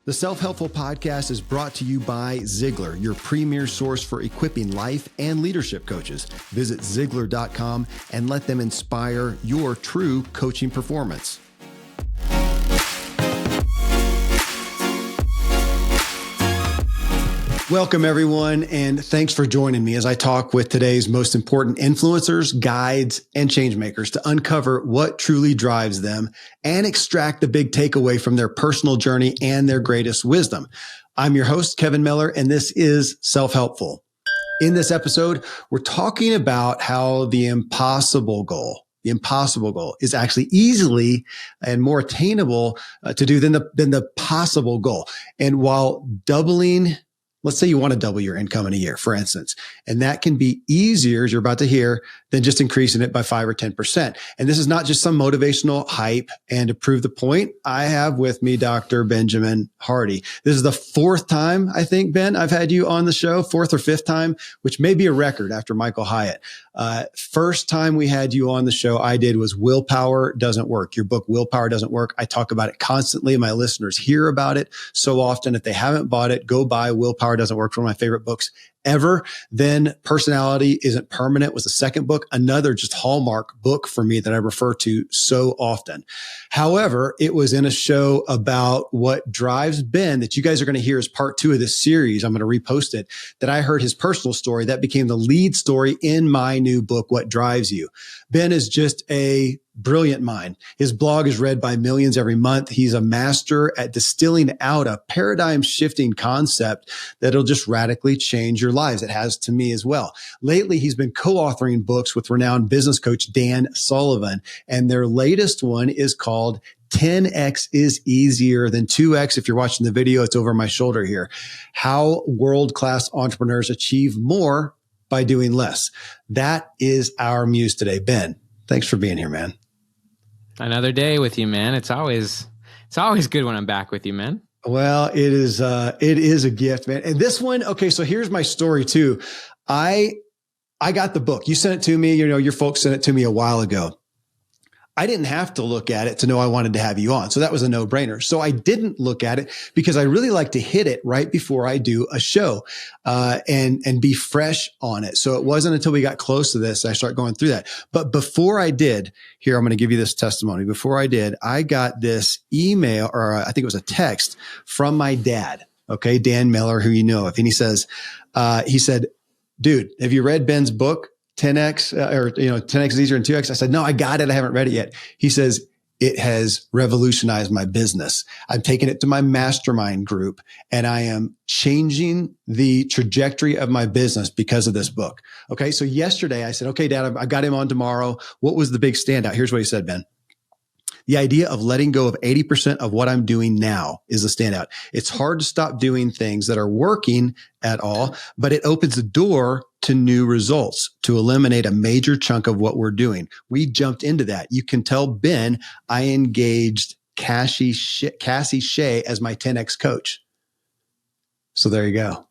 The Self-Helpful Podcast is brought to you by Ziglar, your premier source for equipping life and leadership coaches. Visit Ziglar.com and let them inspire your true coaching performance. Welcome, everyone, and thanks for joining me as I talk with today's most important influencers, guides, and changemakers to uncover what truly drives them and extract the big takeaway from their personal journey and their greatest wisdom. I'm your host, Kevin Miller, and this is Self-Helpful. In this episode, we're talking about how the impossible goal is actually easily and more attainable to do than the possible goal. And while let's say you want to double your income in a year, for instance, and that can be easier, as you're about to hear, than just increasing it by 5 or 10%. And this is not just some motivational hype. And to prove the point, I have with me Dr. Benjamin Hardy. This is the fourth time, I think, Ben, I've had you on the show, fourth or fifth time, which may be a record after Michael Hyatt. First time we had you on the show I did was Willpower Doesn't Work. Your book, Willpower Doesn't Work. I talk about it constantly. My listeners hear about it so often. If they haven't bought it, go buy Willpower Doesn't Work. It's one of my favorite books ever. Then Personality Isn't Permanent was the second book, another just Hallmark book for me that I refer to so often. However, it was in a show about what drives Ben that you guys are going to hear as part 2 of this series. I'm going to repost it, that I heard his personal story that became the lead story in my new book, What Drives You. Ben is just a brilliant mind. His blog is read by millions every month. He's a master at distilling out a paradigm shifting concept that'll just radically change your lives. It has to me as well. Lately, he's been co-authoring books with renowned business coach Dan Sullivan, and their latest one is called 10X is easier than 2X. If you're watching the video, it's over my shoulder here. How world-class entrepreneurs achieve more by doing less. That is our muse today. Ben, thanks for being here, man. Another day with you, man. It's always good when I'm back with you, man. Well, it is a gift, man. And this one, okay, so here's my story too. I got the book. You sent it to me, your folks sent it to me a while ago. I didn't have to look at it to know I wanted to have you on. So that was a no-brainer. So I didn't look at it because I really like to hit it right before I do a show, and be fresh on it. So it wasn't until we got close to this, I start going through that. But before I did, here, I'm going to give you this testimony. Before I did, I got this email, or I think it was a text from my dad. Okay. Dan Miller, who you know of. And he said, dude, have you read Ben's book? 10X, 10X is easier than 2X. I said, no, I got it. I haven't read it yet. He says, it has revolutionized my business. I'm taking it to my mastermind group and I am changing the trajectory of my business because of this book. Okay. So yesterday I said, okay, Dad, I got him on tomorrow. What was the big standout? Here's what he said, Ben. The idea of letting go of 80% of what I'm doing now is a standout. It's hard to stop doing things that are working at all, but it opens the door to new results, to eliminate a major chunk of what we're doing. We jumped into that. You can tell Ben, I engaged Cassie Shea as my 10X coach. So there you go.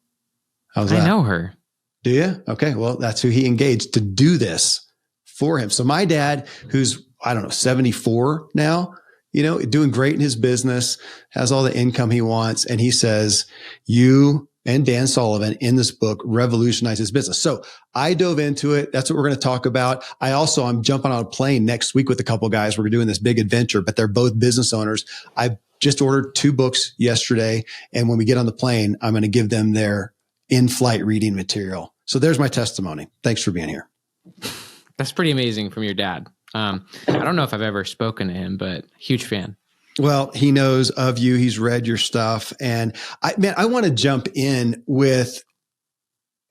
How's that? I know her. Do you? Okay. Well, that's who he engaged to do this for him. So my dad, who's 74 now, doing great in his business, has all the income he wants. And he says, you and Dan Sullivan in this book revolutionize his business. So I dove into it. That's what we're going to talk about. I'm jumping on a plane next week with a couple of guys. We're doing this big adventure, but they're both business owners. I just ordered 2 books yesterday. And when we get on the plane, I'm going to give them their in-flight reading material. So there's my testimony. Thanks for being here. That's pretty amazing from your dad. I don't know if I've ever spoken to him, but huge fan. Well, he knows of you. He's read your stuff. And I want to jump in with,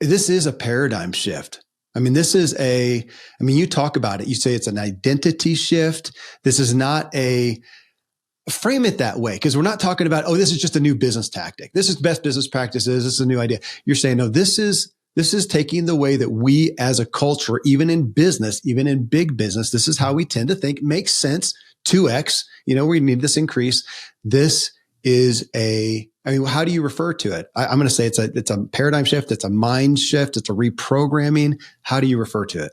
this is a paradigm shift. You talk about it. You say it's an identity shift. This is not frame it that way, because we're not talking about, this is just a new business tactic. This is best business practices. This is a new idea. You're saying, no, this is taking the way that we as a culture, even in business, even in big business, this is how we tend to think makes sense. 2X, we need this increase. This is how do you refer to it? I'm going to say it's a paradigm shift. It's a mind shift. It's a reprogramming. How do you refer to it?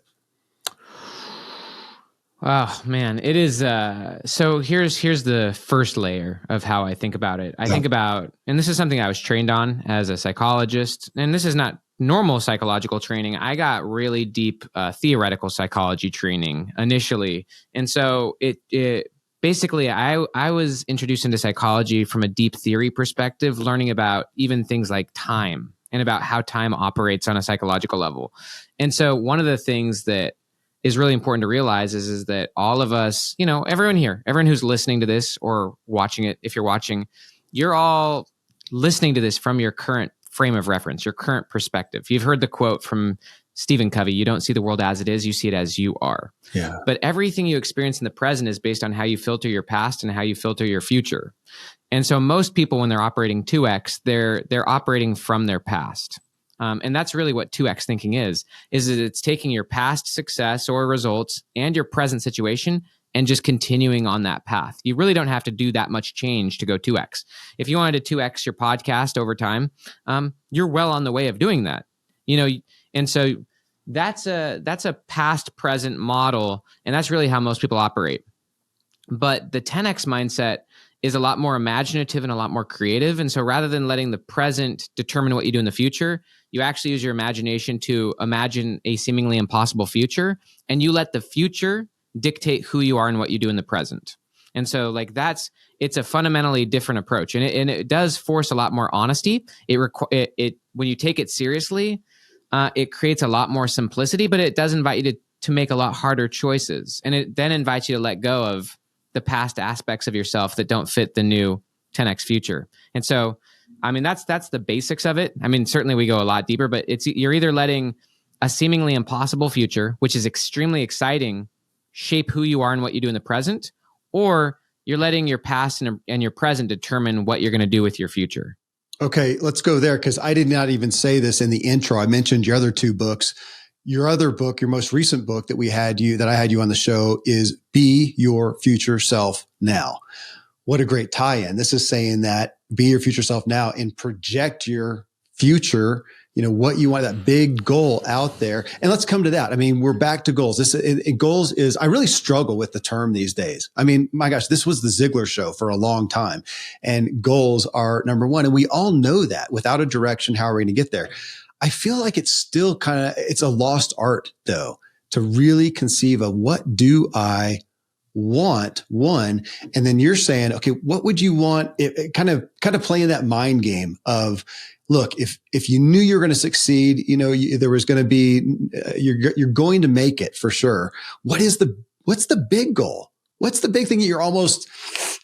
Oh man, it is. So here's the first layer of how I think about it. I think about, and this is something I was trained on as a psychologist, and this is not normal psychological training. I got really deep theoretical psychology training initially, and so it basically I was introduced into psychology from a deep theory perspective, learning about even things like time and about how time operates on a psychological level. And so one of the things that is really important to realize is that all of us, everyone here, everyone who's listening to this or watching it, if you're watching, you're all listening to this from your current frame of reference, your current perspective. You've heard the quote from Stephen Covey, you don't see the world as it is, you see it as you are. Yeah. But everything you experience in the present is based on how you filter your past and how you filter your future. And so most people, when they're operating 2X, they're operating from their past. And that's really what 2X thinking is that it's taking your past success or results and your present situation and just continuing on that path. You really don't have to do that much change to go 2X. If you wanted to 2X your podcast over time, you're well on the way of doing that. And so that's a past present model, and that's really how most people operate. But the 10X mindset is a lot more imaginative and a lot more creative. And so rather than letting the present determine what you do in the future, you actually use your imagination to imagine a seemingly impossible future, and you let the future dictate who you are and what you do in the present. And so it's a fundamentally different approach. And it does force a lot more honesty. It when you take it seriously, it creates a lot more simplicity, but it does invite you to make a lot harder choices. And it then invites you to let go of the past aspects of yourself that don't fit the new 10X future. And so, that's the basics of it. Certainly we go a lot deeper, but you're either letting a seemingly impossible future, which is extremely exciting, shape who you are and what you do in the present, or you're letting your past and your present determine what you're going to do with your future. Okay, let's go there, because I did not even say this in the intro. I mentioned your other two books. Your other book, your most recent book that I had you on the show, is Be Your Future Self Now. What a great tie-in. This is saying that be your future self now and project your future, what you want, that big goal out there. And let's come to that. We're back to goals. Goals is, I really struggle with the term these days. My gosh, this was the Ziegler show for a long time, and goals are number one. And we all know that without a direction, how are we going to get there? I feel like it's still it's a lost art though, to really conceive of what do I want, one, and then you're saying, okay, what would you want? It kind of playing that mind game of, look, if you knew you were going to succeed, there was going to be, you're going to make it for sure. What's the big goal? What's the big thing that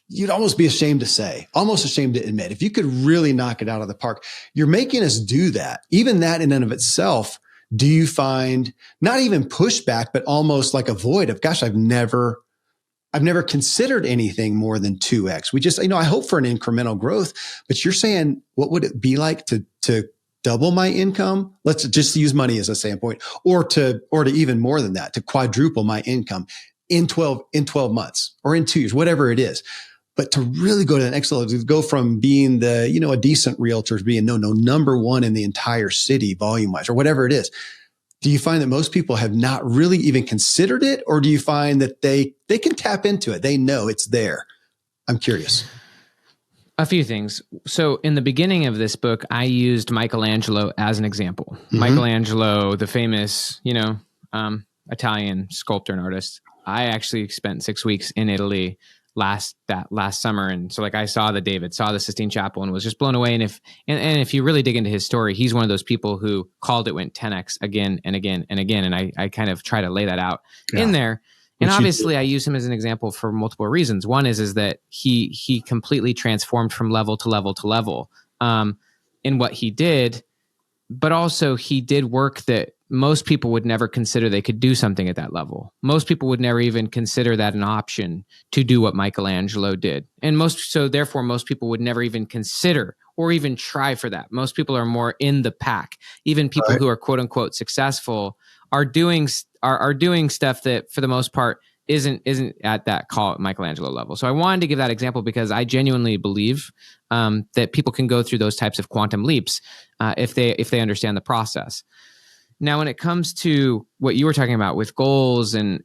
you'd almost be ashamed to say, almost ashamed to admit? If you could really knock it out of the park, you're making us do that. Even that in and of itself, do you find not even pushback, but almost like a void of, gosh, I've never considered anything more than 2X. We just, I hope for an incremental growth, but you're saying, what would it be like to double my income? Let's just use money as a standpoint, or to even more than that, to quadruple my income in 12 months or in 2 years, whatever it is. But to really go to the next level, to go from being a decent realtor to being number one in the entire city volume wise, or whatever it is. Do you find that most people have not really even considered it, or do you find that they can tap into it? They know it's there. I'm curious. A few things. So in the beginning of this book, I used Michelangelo as an example. Mm-hmm. Michelangelo, the famous, Italian sculptor and artist. I actually spent 6 weeks in Italy last summer, and so I saw the David, saw the Sistine Chapel, and was just blown away. And if you really dig into his story, he's one of those people who called it went 10x again and again and again. And I kind of try to lay that out in there. And obviously, I use him as an example for multiple reasons. One is that he completely transformed from level to level to level in what he did, but also he did work that most people would never consider they could do something at that level. Most people would never even consider that an option to do what Michelangelo did. And therefore most people would never even consider or even try for that. Most people are more in the pack. Even people who are quote unquote successful are doing stuff that for the most part isn't at that Michelangelo level. So I wanted to give that example because I genuinely believe that people can go through those types of quantum leaps if they understand the process. Now, when it comes to what you were talking about with goals and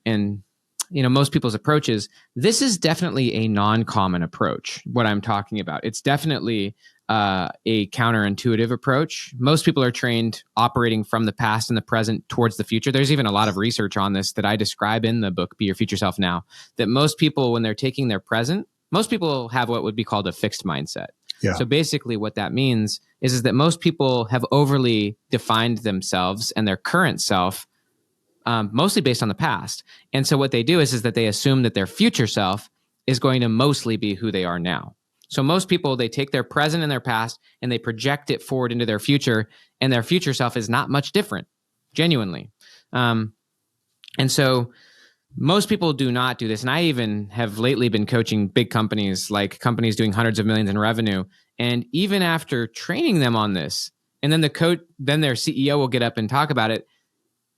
most people's approaches, this is definitely a non-common approach, what I'm talking about. It's definitely a counterintuitive approach. Most people are trained operating from the past and the present towards the future. There's even a lot of research on this that I describe in the book, Be Your Future Self Now, that most people, when they're taking their present, most people have what would be called a fixed mindset. Yeah. So basically what that means is that most people have overly defined themselves and their current self, mostly based on the past. And so what they do is that they assume that their future self is going to mostly be who they are now. So most people, they take their present and their past and they project it forward into their future, and their future self is not much different, genuinely. And so most people do not do this. And I even have lately been coaching big companies, like companies doing hundreds of millions in revenue. And even after training them on this, and then then their CEO will get up and talk about it,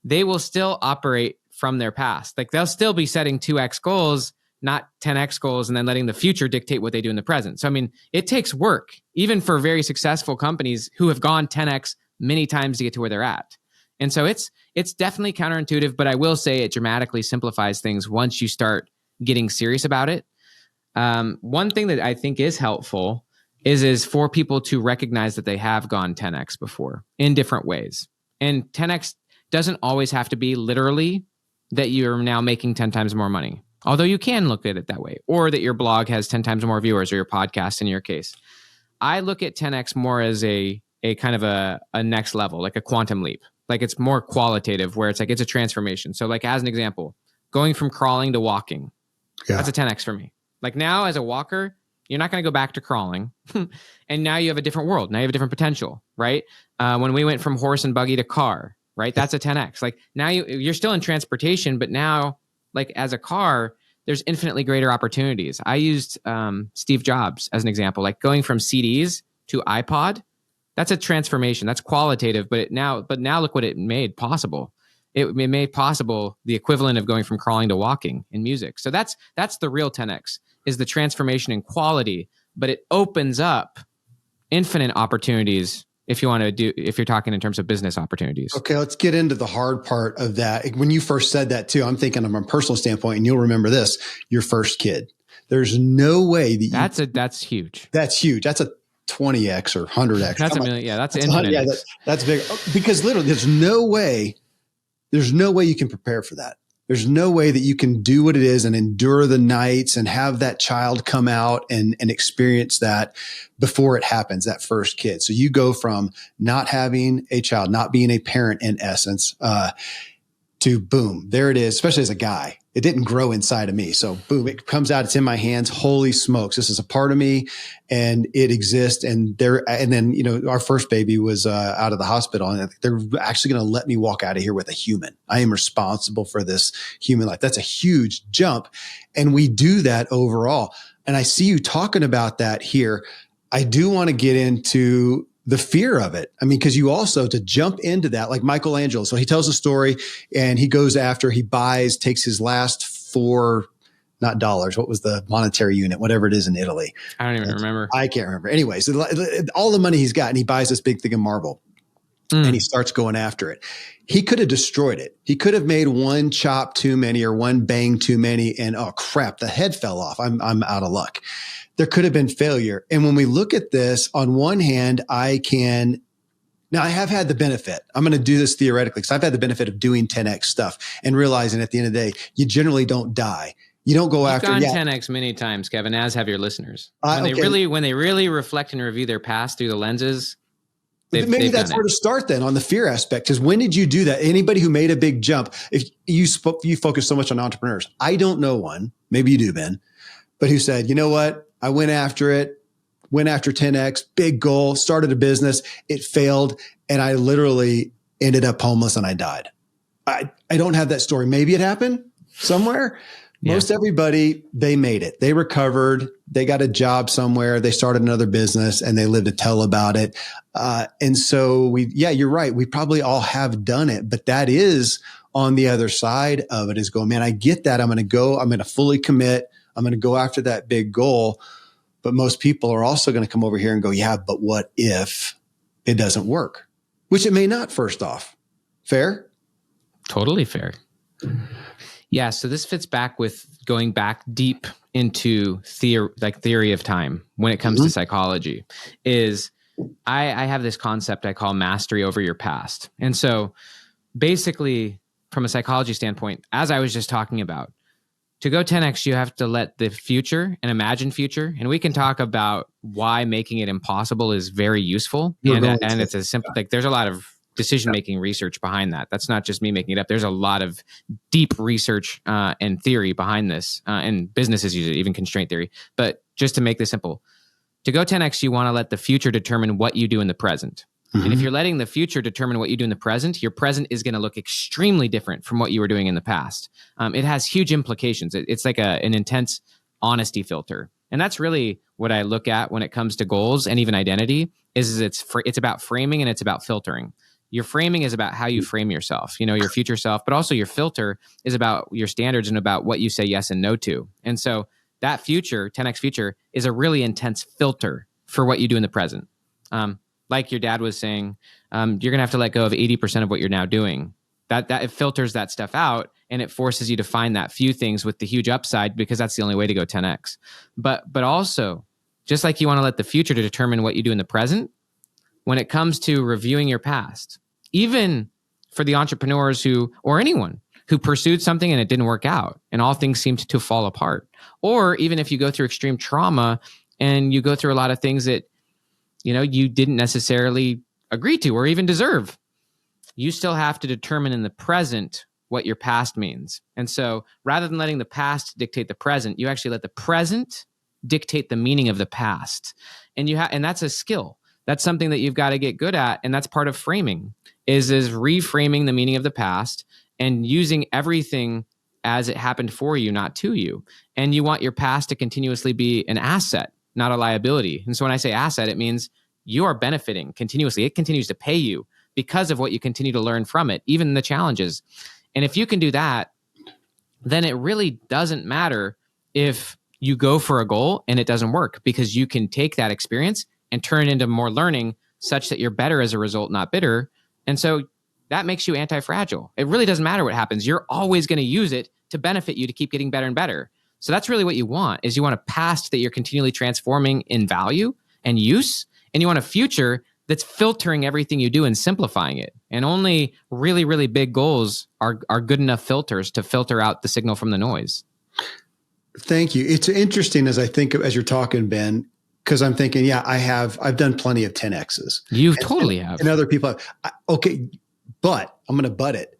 they will still operate from their past. Like they'll still be setting 2x goals, not 10x goals, and then letting the future dictate what they do in the present. So, I mean, it takes work, even for very successful companies who have gone 10x many times to get to where they're at. And so it's definitely counterintuitive, but I will say it dramatically simplifies things once you start getting serious about it. One thing that I think is helpful is for people to recognize that they have gone 10x before in different ways. And 10x doesn't always have to be literally that you're now making 10 times more money. Although you can look at it that way, or that your blog has 10 times more viewers, or your podcast in your case. I look at 10x more as a kind of a next level, like a quantum leap. Like it's more qualitative, where it's like it's a transformation. So like as an example, going from crawling to walking, that's a 10x for me. Like now as a walker, you're not going to go back to crawling. And now you have a different world. Now you have a different potential, right? When we went from horse and buggy to car, right? That's a 10x. Like now you're still in transportation, but now like as a car, there's infinitely greater opportunities. I used Steve Jobs as an example, like going from CDs to iPod. That's a transformation. That's qualitative, but now look what it made possible. It made possible the equivalent of going from crawling to walking in music. So that's the real 10x, is the transformation in quality, but it opens up infinite opportunities if you're talking in terms of business opportunities. Okay, let's get into the hard part of that. When you first said that too, I'm thinking from a personal standpoint, and you'll remember this, your first kid. There's no way that that's huge. That's huge. That's a 20x or 100x. That's a million. Yeah, that's infinite. Yeah, that's big. Because literally there's no way you can prepare for that. There's no way that you can do what it is and endure the nights and have that child come out and experience that before it happens, that first kid. So you go from not having a child, not being a parent in essence, to boom, there it is, especially as a guy. It didn't grow inside of me. So boom, it comes out, it's in my hands. Holy smokes. This is a part of me and it exists. And then, our first baby was out of the hospital, and they're actually going to let me walk out of here with a human. I am responsible for this human life. That's a huge jump. And we do that overall. And I see you talking about that here. I do want to get into the fear of it. I mean, because you also, to jump into that, like Michelangelo. So he tells a story and he goes after, takes his last $4, not dollars. What was the monetary unit? Whatever it is in Italy. I don't even remember. I can't remember. Anyway, so all the money he's got, and he buys this big thing of marble and he starts going after it. He could have destroyed it. He could have made one chop too many or one bang too many. And oh crap, the head fell off. I'm out of luck. There could have been failure. And when we look at this, on one hand, I have had the benefit. I'm going to do this theoretically because I've had the benefit of doing 10x stuff and realizing at the end of the day, you generally don't die. You don't go after. You've gone 10x many times, Kevin, as have your listeners. When they really reflect and review their past through the lenses, maybe that's where to start then on the fear aspect. Because when did you do that? Anybody who made a big jump, if you focus so much on entrepreneurs, I don't know one, maybe you do, Ben, but who said, you know what? I went after 10x, big goal, started a business. It failed. And I literally ended up homeless and I died. I don't have that story. Maybe it happened somewhere. Yeah. Most everybody, they made it. They recovered. They got a job somewhere. They started another business and they lived to tell about it. And so you're right. We probably all have done it, but that is on the other side of it, is going, man, I get that. I'm going to fully commit. I'm going to go after that big goal. But most people are also going to come over here and go, yeah, but what if it doesn't work? Which it may not, first off. Fair? Totally fair. Yeah, so this fits back with going back deep into theory of time when it comes to psychology. Is I have this concept I call mastery over your past. And so basically, from a psychology standpoint, as I was just talking about, to go 10x, you have to let the future and imagine future. And we can talk about why making it impossible is very useful. And it's a simple, like there's a lot of decision-making research behind that. That's not just me making it up. There's a lot of deep research and theory behind this, and businesses use it, even constraint theory. But just to make this simple, to go 10x, you want to let the future determine what you do in the present. And if you're letting the future determine what you do in the present, your present is going to look extremely different from what you were doing in the past. It has huge implications. It's like an intense honesty filter. And that's really what I look at when it comes to goals and even identity is it's about framing and it's about filtering. Your framing is about how you frame yourself, your future self, but also your filter is about your standards and about what you say yes and no to. And so that future, 10x future, is a really intense filter for what you do in the present. Like your dad was saying, you're going to have to let go of 80% of what you're now doing. That it filters that stuff out and it forces you to find that few things with the huge upside because that's the only way to go 10x. But also, just like you want to let the future to determine what you do in the present, when it comes to reviewing your past, even for the entrepreneurs or anyone who pursued something and it didn't work out and all things seemed to fall apart, or even if you go through extreme trauma and you go through a lot of things that you didn't necessarily agree to or even deserve, you still have to determine in the present what your past means. And so rather than letting the past dictate the present, you actually let the present dictate the meaning of the past. And and that's a skill. That's something that you've got to get good at. And that's part of framing is reframing the meaning of the past and using everything as it happened for you, not to you. And you want your past to continuously be an asset, not a liability. And so when I say asset, it means you are benefiting continuously. It continues to pay you because of what you continue to learn from it, even the challenges. And if you can do that, then it really doesn't matter if you go for a goal and it doesn't work because you can take that experience and turn it into more learning such that you're better as a result, not bitter. And so that makes you anti-fragile. It really doesn't matter what happens. You're always going to use it to benefit you to keep getting better and better. So that's really what you want is you want a past that you're continually transforming in value and use. And you want a future that's filtering everything you do and simplifying it. And only really, really big goals are good enough filters to filter out the signal from the noise. Thank you. It's interesting as I think as you're talking, Ben, because I'm thinking, yeah, I've done plenty of 10Xs. You totally have. And other people have. Okay, but I'm going to butt it.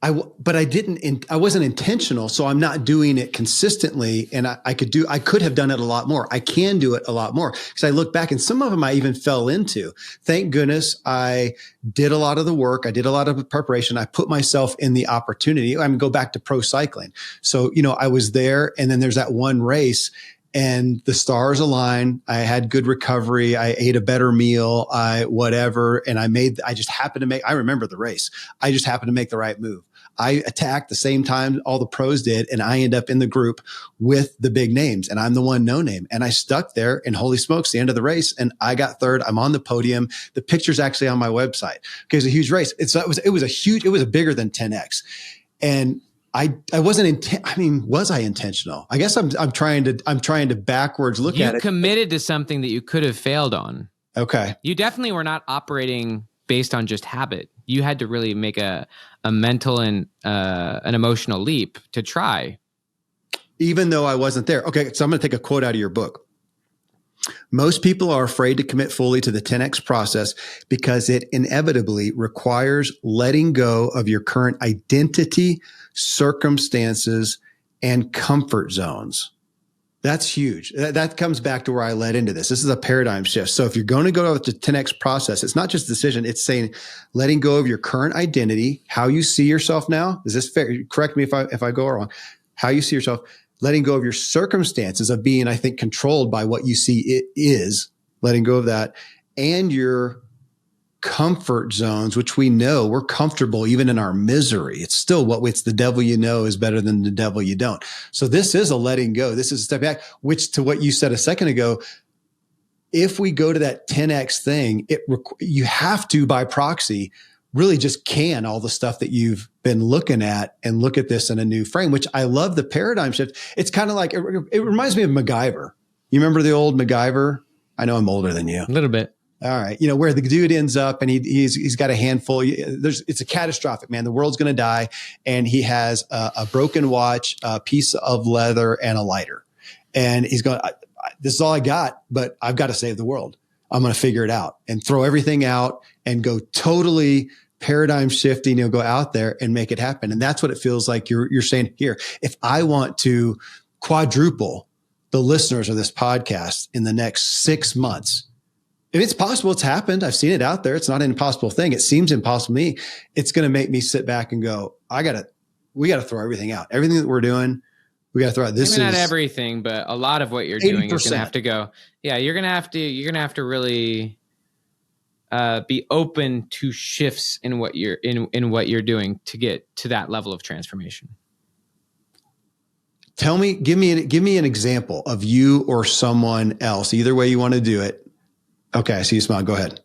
I wasn't intentional, so I'm not doing it consistently. And I could have done it a lot more. I can do it a lot more because I look back and some of them I even fell into. Thank goodness I did a lot of the work. I did a lot of preparation. I put myself in the opportunity. I'm go back to pro cycling. So, I was there and then there's that one race and the stars align. I had good recovery. I ate a better meal, whatever. And I remember the race. I just happened to make the right move. I attacked the same time all the pros did, and I end up in the group with the big names, and I'm the one no name. And I stuck there, and holy smokes, the end of the race, and I got third. I'm on the podium. The picture's actually on my website. Okay, it was a huge race. It was bigger than 10X. And I wasn't was I intentional? I guess I'm trying to backwards look at it. You committed to something that you could have failed on. Okay. You definitely were not operating based on just habit. You had to really make a mental and an emotional leap to try. Even though I wasn't there. Okay, so I'm going to take a quote out of your book. Most people are afraid to commit fully to the 10X process because it inevitably requires letting go of your current identity, circumstances, and comfort zones. That's huge. That comes back to where I led into this. This is a paradigm shift. So if you're going to go with the 10X process, it's not just a decision. It's saying letting go of your current identity, how you see yourself now. Is this fair? Correct me if I go wrong. How you see yourself, letting go of your circumstances of being, I think, controlled by what you see it is, letting go of that, and your comfort zones, which we know we're comfortable even in our misery. It's still it's the devil you know is better than the devil you don't. So this is a letting go. This is a step back, which to what you said a second ago, if we go to that 10X thing, you have to by proxy really just can all the stuff that you've been looking at and look at this in a new frame, which I love the paradigm shift. It's kind of like, it reminds me of MacGyver. You remember the old MacGyver? I know I'm older than you. A little bit. All right. You know, where the dude ends up and he's got a handful. It's a catastrophic, man. The world's going to die. And he has a broken watch, a piece of leather, and a lighter. And he's going, this is all I got, but I've got to save the world. I'm going to figure it out and throw everything out and go totally paradigm shifting. Go out there and make it happen. And that's what it feels like you're saying here. If I want to quadruple the listeners of this podcast in the next 6 months, if it's possible, it's happened. I've seen it out there. It's not an impossible thing. It seems impossible to me. It's going to make me sit back and go, we got to throw everything out. Everything that we're doing, we got to throw out. Maybe not everything, but a lot of what you're 80%. Doing is going to have to go. Yeah, you're going to have to really be open to shifts in what you're what you're doing to get to that level of transformation. Give me an example of you or someone else. Either way you want to do it. Okay, I see you smile. Go ahead.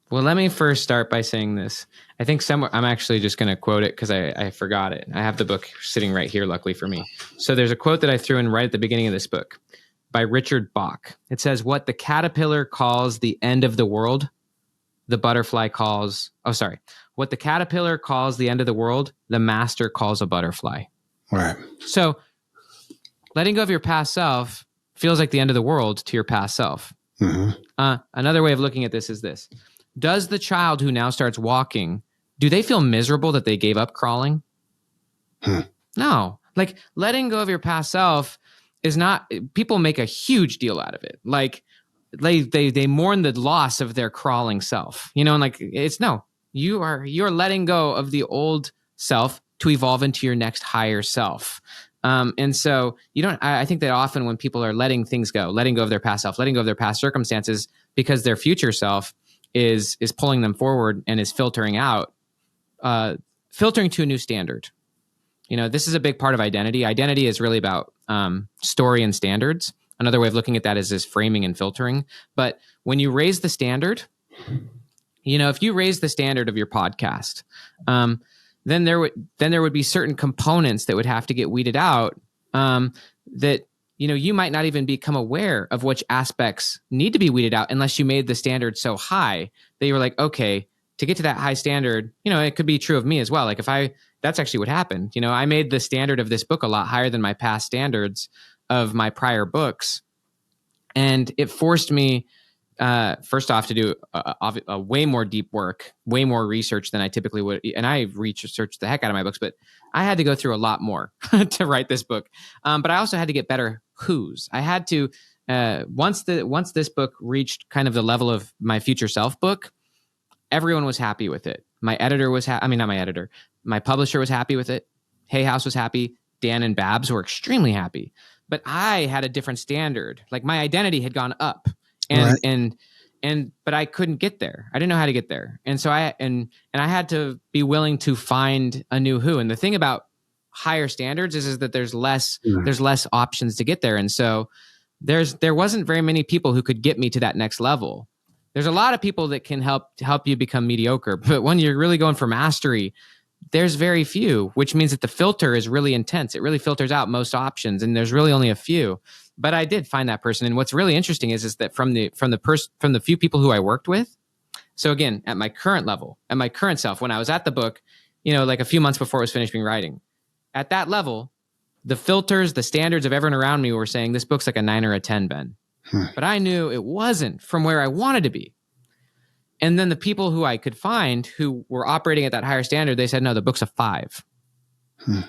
Well, let me first start by saying this. I think somewhere, I'm actually just going to quote it because I forgot it. I have the book sitting right here, luckily for me. So there's a quote that I threw in right at the beginning of this book by Richard Bach. It says, what the caterpillar calls the end of the world, the butterfly calls, what the caterpillar calls the end of the world, the master calls a butterfly. All right. So letting go of your past self feels like the end of the world to your past self. Mm-hmm. Another way of looking at this is this. Does the child who now starts walking, do they feel miserable that they gave up crawling? No. Like letting go of your past self is not, people make a huge deal out of it. Like they mourn the loss of their crawling self, and like, it's no, you're letting go of the old self to evolve into your next higher self. And so I think that often when people are letting things go, letting go of their past self, letting go of their past circumstances, because their future self is pulling them forward and is filtering to a new standard. This is a big part of identity. Identity is really about story and standards. Another way of looking at that is framing and filtering. But when you raise the standard, if you raise the standard of your podcast, then there would be certain components that would have to get weeded out that you might not even become aware of which aspects need to be weeded out unless you made the standard so high that you were like, okay, to get to that high standard, it could be true of me as well. Like that's actually what happened. I made the standard of this book a lot higher than my past standards of my prior books. And it forced me, first off, to do a way more deep work, way more research than I typically would. And I researched the heck out of my books, but I had to go through a lot more to write this book. But I also had to get better who's. I had to, once this book reached kind of the level of my future self book, everyone was happy with it. My editor was not my editor. My publisher was happy with it. Hay House was happy. Dan and Babs were extremely happy. But I had a different standard. Like my identity had gone up. But I couldn't get there. I didn't know how to get there. And so I had to be willing to find a new who. And the thing about higher standards is that there's less options to get there. And so there wasn't very many people who could get me to that next level. There's a lot of people that can help you become mediocre, but when you're really going for mastery, there's very few, which means that the filter is really intense. It really filters out most options, and there's really only a few. But I did find that person, and what's really interesting is that from the few people who I worked with. So again, at my current level, at my current self, when I was at the book, like a few months before I was finished writing, at that level, the filters, the standards of everyone around me were saying this book's like a 9 or a 10, Ben. But I knew it wasn't from where I wanted to be. And then the people who I could find who were operating at that higher standard, they said, no, the book's a 5.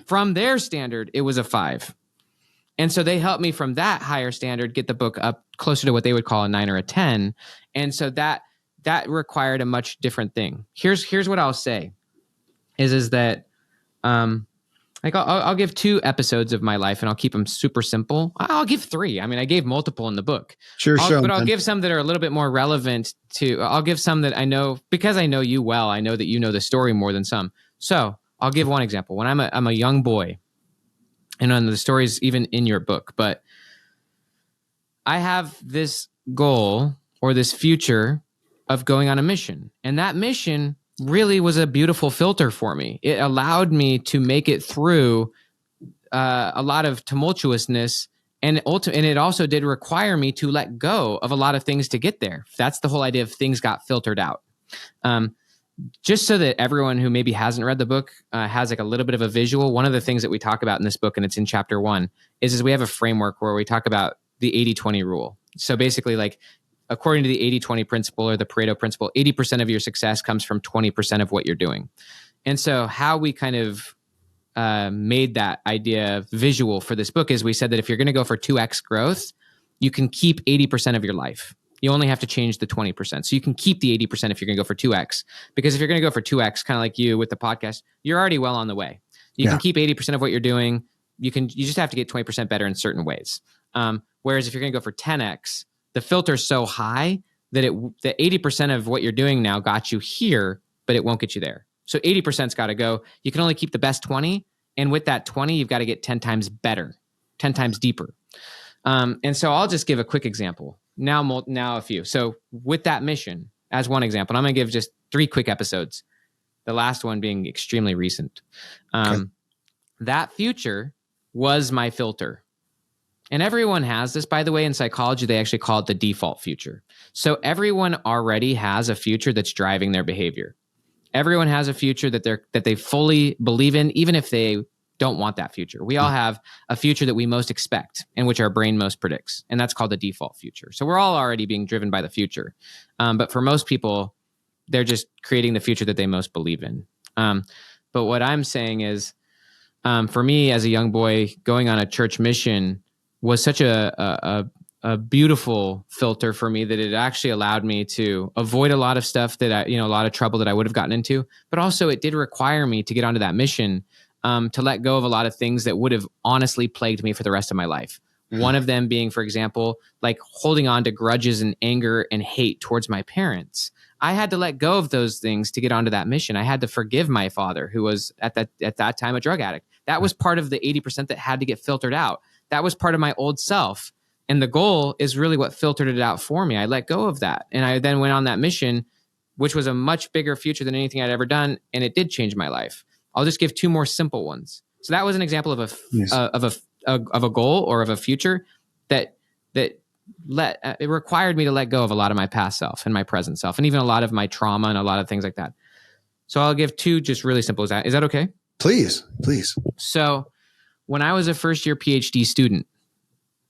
From their standard, it was a 5. And so they helped me from that higher standard get the book up closer to what they would call a 9 or a 10. And so that required a much different thing. Here's what I'll say is that like I'll give 2 episodes of my life and I'll keep them super simple. I'll give 3. I gave multiple in the book. Sure. But I'll give some that are a little bit more relevant I'll give some that I know, because I know you well, I know that you know the story more than some. So I'll give one example. When I'm a young boy, and on the stories even in your book, but I have this goal or this future of going on a mission. And that mission really was a beautiful filter for me. It allowed me to make it through a lot of tumultuousness, and it also did require me to let go of a lot of things to get there. That's the whole idea of things got filtered out. Just so that everyone who maybe hasn't read the book has like a little bit of a visual. One of the things that we talk about in this book, and it's in chapter 1, is we have a framework where we talk about the 80-20 rule. So basically, like, according to the 80-20 principle or the Pareto principle, 80% of your success comes from 20% of what you're doing. And so how we kind of made that idea visual for this book is we said that if you're going to go for 2x growth, you can keep 80% of your life. You only have to change the 20%. So you can keep the 80% if you're going to go for 2x. Because if you're going to go for 2x, kind of like you with the podcast, you're already well on the way. You can keep 80% of what you're doing. You just have to get 20% better in certain ways. Whereas if you're going to go for 10x, the filter's so high that the 80% of what you're doing now got you here, but it won't get you there. So 80%'s got to go. You can only keep the best 20. And with that 20, you've got to get 10 times better, 10 times deeper. And so I'll just give a quick example. Now a few. So with that mission, as one example, and I'm going to give just 3 quick episodes, the last one being extremely recent. That future was my filter. And everyone has this, by the way. In psychology, they actually call it the default future. So everyone already has a future that's driving their behavior. Everyone has a future that they fully believe in, even if they don't want that future. We all have a future that we most expect and which our brain most predicts. And that's called the default future. So we're all already being driven by the future. But for most people, they're just creating the future that they most believe in. But what I'm saying is, for me as a young boy, going on a church mission was such a beautiful filter for me that it actually allowed me to avoid a lot of stuff a lot of trouble that I would have gotten into. But also it did require me to get onto that mission to let go of a lot of things that would have honestly plagued me for the rest of my life. One of them being, for example, like holding on to grudges and anger and hate towards my parents. I had to let go of those things to get onto that mission. I had to forgive my father, who was at that time a drug addict. That was part of the 80% that had to get filtered out. That was part of my old self. And the goal is really what filtered it out for me. I let go of that. And I then went on that mission, which was a much bigger future than anything I'd ever done. And it did change my life. I'll just give 2 more simple ones. So that was an example of a goal or of a future that it required me to let go of a lot of my past self and my present self, and even a lot of my trauma and a lot of things like that. So I'll give 2 just really simple. Is that okay? Please. So when I was a first-year PhD student,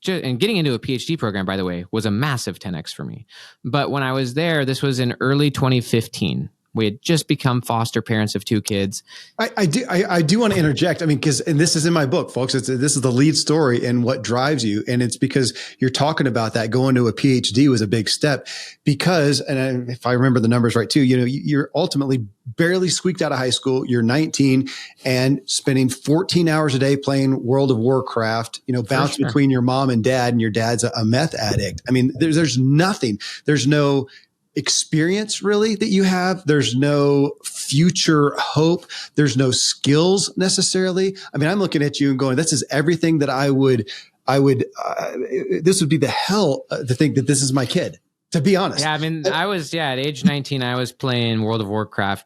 and getting into a PhD program, by the way, was a massive 10x for me. But when I was there, this was in early 2015. We had just become foster parents of 2 kids. I do want to interject. I mean, and this is in my book, folks. This is the lead story and what drives you. And it's because you're talking about that going to a PhD was a big step because, and if I remember the numbers right too, you're ultimately barely squeaked out of high school. You're 19 and spending 14 hours a day playing World of Warcraft, bounce between your mom and dad, and your dad's a meth addict. I mean, there's nothing, there's no experience really that you have. There's no future hope. There's no skills necessarily. I mean, I'm looking at you and going, this is everything that I would, this would be the hell to think that this is my kid, to be honest. Yeah. I mean, at age 19, I was playing World of Warcraft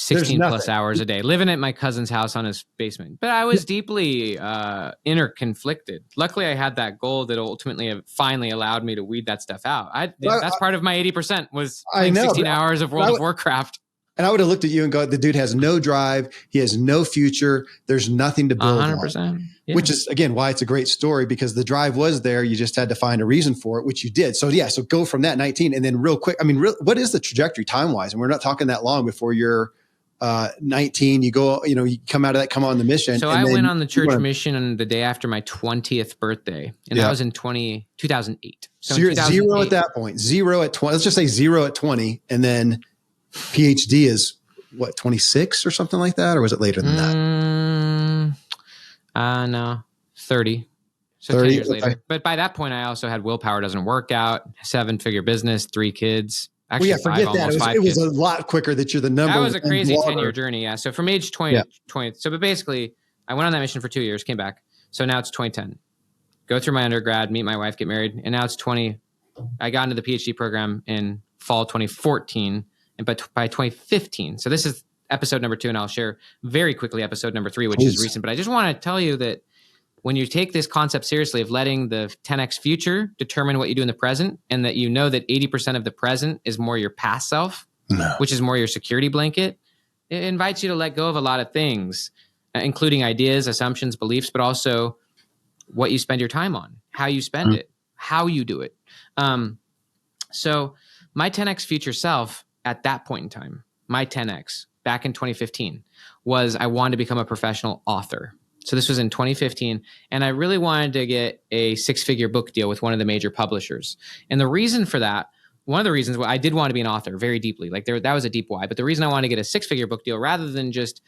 16 plus hours a day, living at my cousin's house on his basement. But I was deeply interconflicted. Luckily, I had that goal that ultimately finally allowed me to weed that stuff out. That's part of my 80% was playing 16 hours of World of Warcraft. And I would have looked at you and go, the dude has no drive. He has no future. There's nothing to build 100%. on. Yeah. Which is, again, why it's a great story, because the drive was there. You just had to find a reason for it, which you did. So so go from that 19 and then real quick. I mean, what is the trajectory time-wise? And we're not talking that long before you're 19, you go, you come out of that, come on the mission. So I went on the church mission on the day after my 20th birthday, and that was in 2008. So you're 0 at that point, 0 at 20. Let's just say 0 at 20, and then PhD is what, 26 or something like that, or was it later than that? No, 30. So 30, 10 years later. But by that point, I also had Willpower Doesn't Work out, 7-figure business, 3 kids. Actually, forget that. It was a lot quicker that you're the number. That was a crazy 10-year journey. Yeah. So from age 20, but basically, I went on that mission for 2 years, came back. So now it's 2010. Go through my undergrad, meet my wife, get married. And now it's 20. I got into the PhD program in fall 2014. And but by 2015, so this is episode number 2, and I'll share very quickly episode number 3, which is recent. But I just want to tell you that when you take this concept seriously of letting the 10x future determine what you do in the present, and that you know that 80% of the present is more your past self, which is more your security blanket, it invites you to let go of a lot of things, including ideas, assumptions, beliefs, but also what you spend your time on, how you spend it, how you do it. So my 10x future self at that point in time, my 10x back in 2015 was I wanted to become a professional author. So this was in 2015, and I really wanted to get a 6-figure book deal with one of the major publishers. And the reason for that, one of the reasons why I did want to be an author very deeply, like that was a deep why. But the reason I wanted to get a 6-figure book deal rather than just,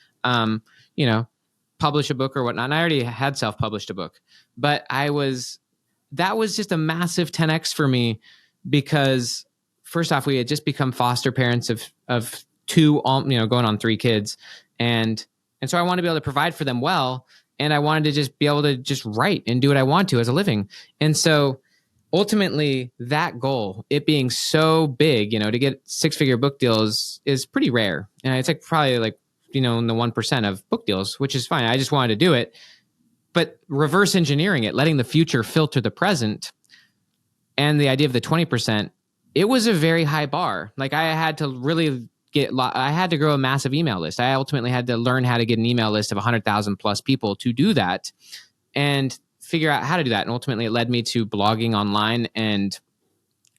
publish a book or whatnot, and I already had self-published a book, but that was just a massive 10x for me because first off, we had just become foster parents of 2, going on 3 kids. And so I wanted to be able to provide for them well. And I wanted to just be able to just write and do what I want to as a living. And so ultimately that goal, it being so big, to get 6-figure book deals is pretty rare. And it's like probably like, in the 1% of book deals, which is fine. I just wanted to do it. But reverse engineering it, letting the future filter the present, and the idea of the 20%, it was a very high bar. Like I had to I had to grow a massive email list. I ultimately had to learn how to get an email list of 100,000 plus people to do that and figure out how to do that. And ultimately it led me to blogging online. And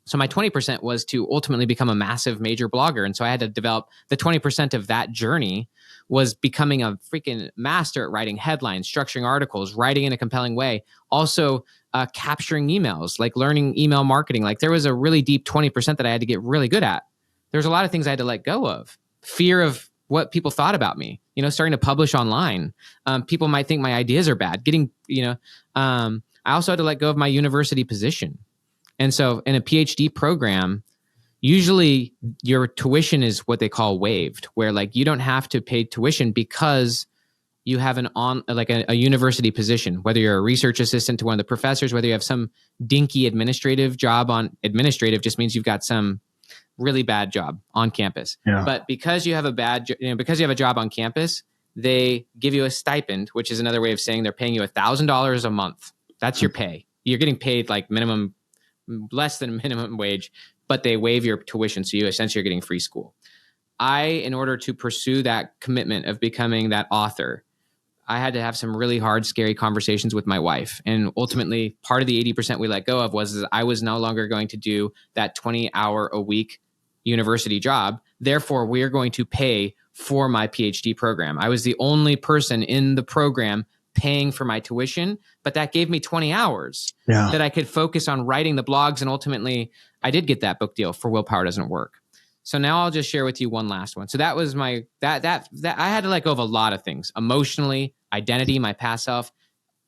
so my 20% was to ultimately become a massive major blogger. And so I had to develop the 20% of that journey was becoming a freaking master at writing headlines, structuring articles, writing in a compelling way, also capturing emails, like learning email marketing. Like there was a really deep 20% that I had to get really good at. There's a lot of things I had to let go of. Fear of what people thought about me, starting to publish online. People might think my ideas are bad. I also had to let go of my university position. And so in a PhD program, usually your tuition is what they call waived, where like you don't have to pay tuition because you have a university position, whether you're a research assistant to one of the professors, whether you have some dinky administrative job administrative just means you've got some really bad job on campus. Yeah. But because you have because you have a job on campus, they give you a stipend, which is another way of saying they're paying you $1,000 a month. That's your pay. You're getting paid like less than minimum wage, but they waive your tuition. So you essentially are getting free school. In order to pursue that commitment of becoming that author, I had to have some really hard, scary conversations with my wife. And ultimately, part of the 80% we let go of was I was no longer going to do that 20-hour-a-week university job. Therefore, we are going to pay for my PhD program. I was the only person in the program paying for my tuition, but that gave me 20 hours that I could focus on writing the blogs. And ultimately, I did get that book deal for Willpower Doesn't Work. So now I'll just share with you one last one. So that was that I had to let go of a lot of things emotionally, identity, my past self.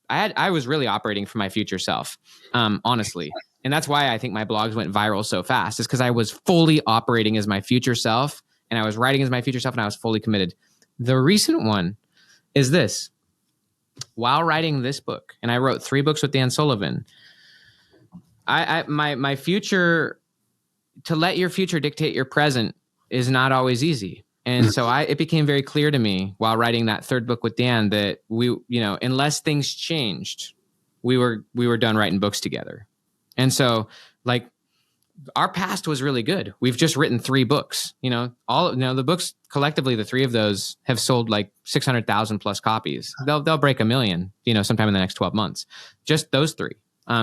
I was really operating for my future self, honestly. And that's why I think my blogs went viral so fast, is because I was fully operating as my future self and I was writing as my future self and I was fully committed. The recent one is this. While writing this book, and I wrote 3 books with Dan Sullivan, my future, to let your future dictate your present is not always easy. And so it became very clear to me while writing that 3rd book with Dan that unless things changed, we were done writing books together. And so like our past was really good. We've just written 3 books, the books collectively, the 3 of those have sold like 600,000 plus copies. They'll break 1 million, sometime in the next 12 months. Just those 3,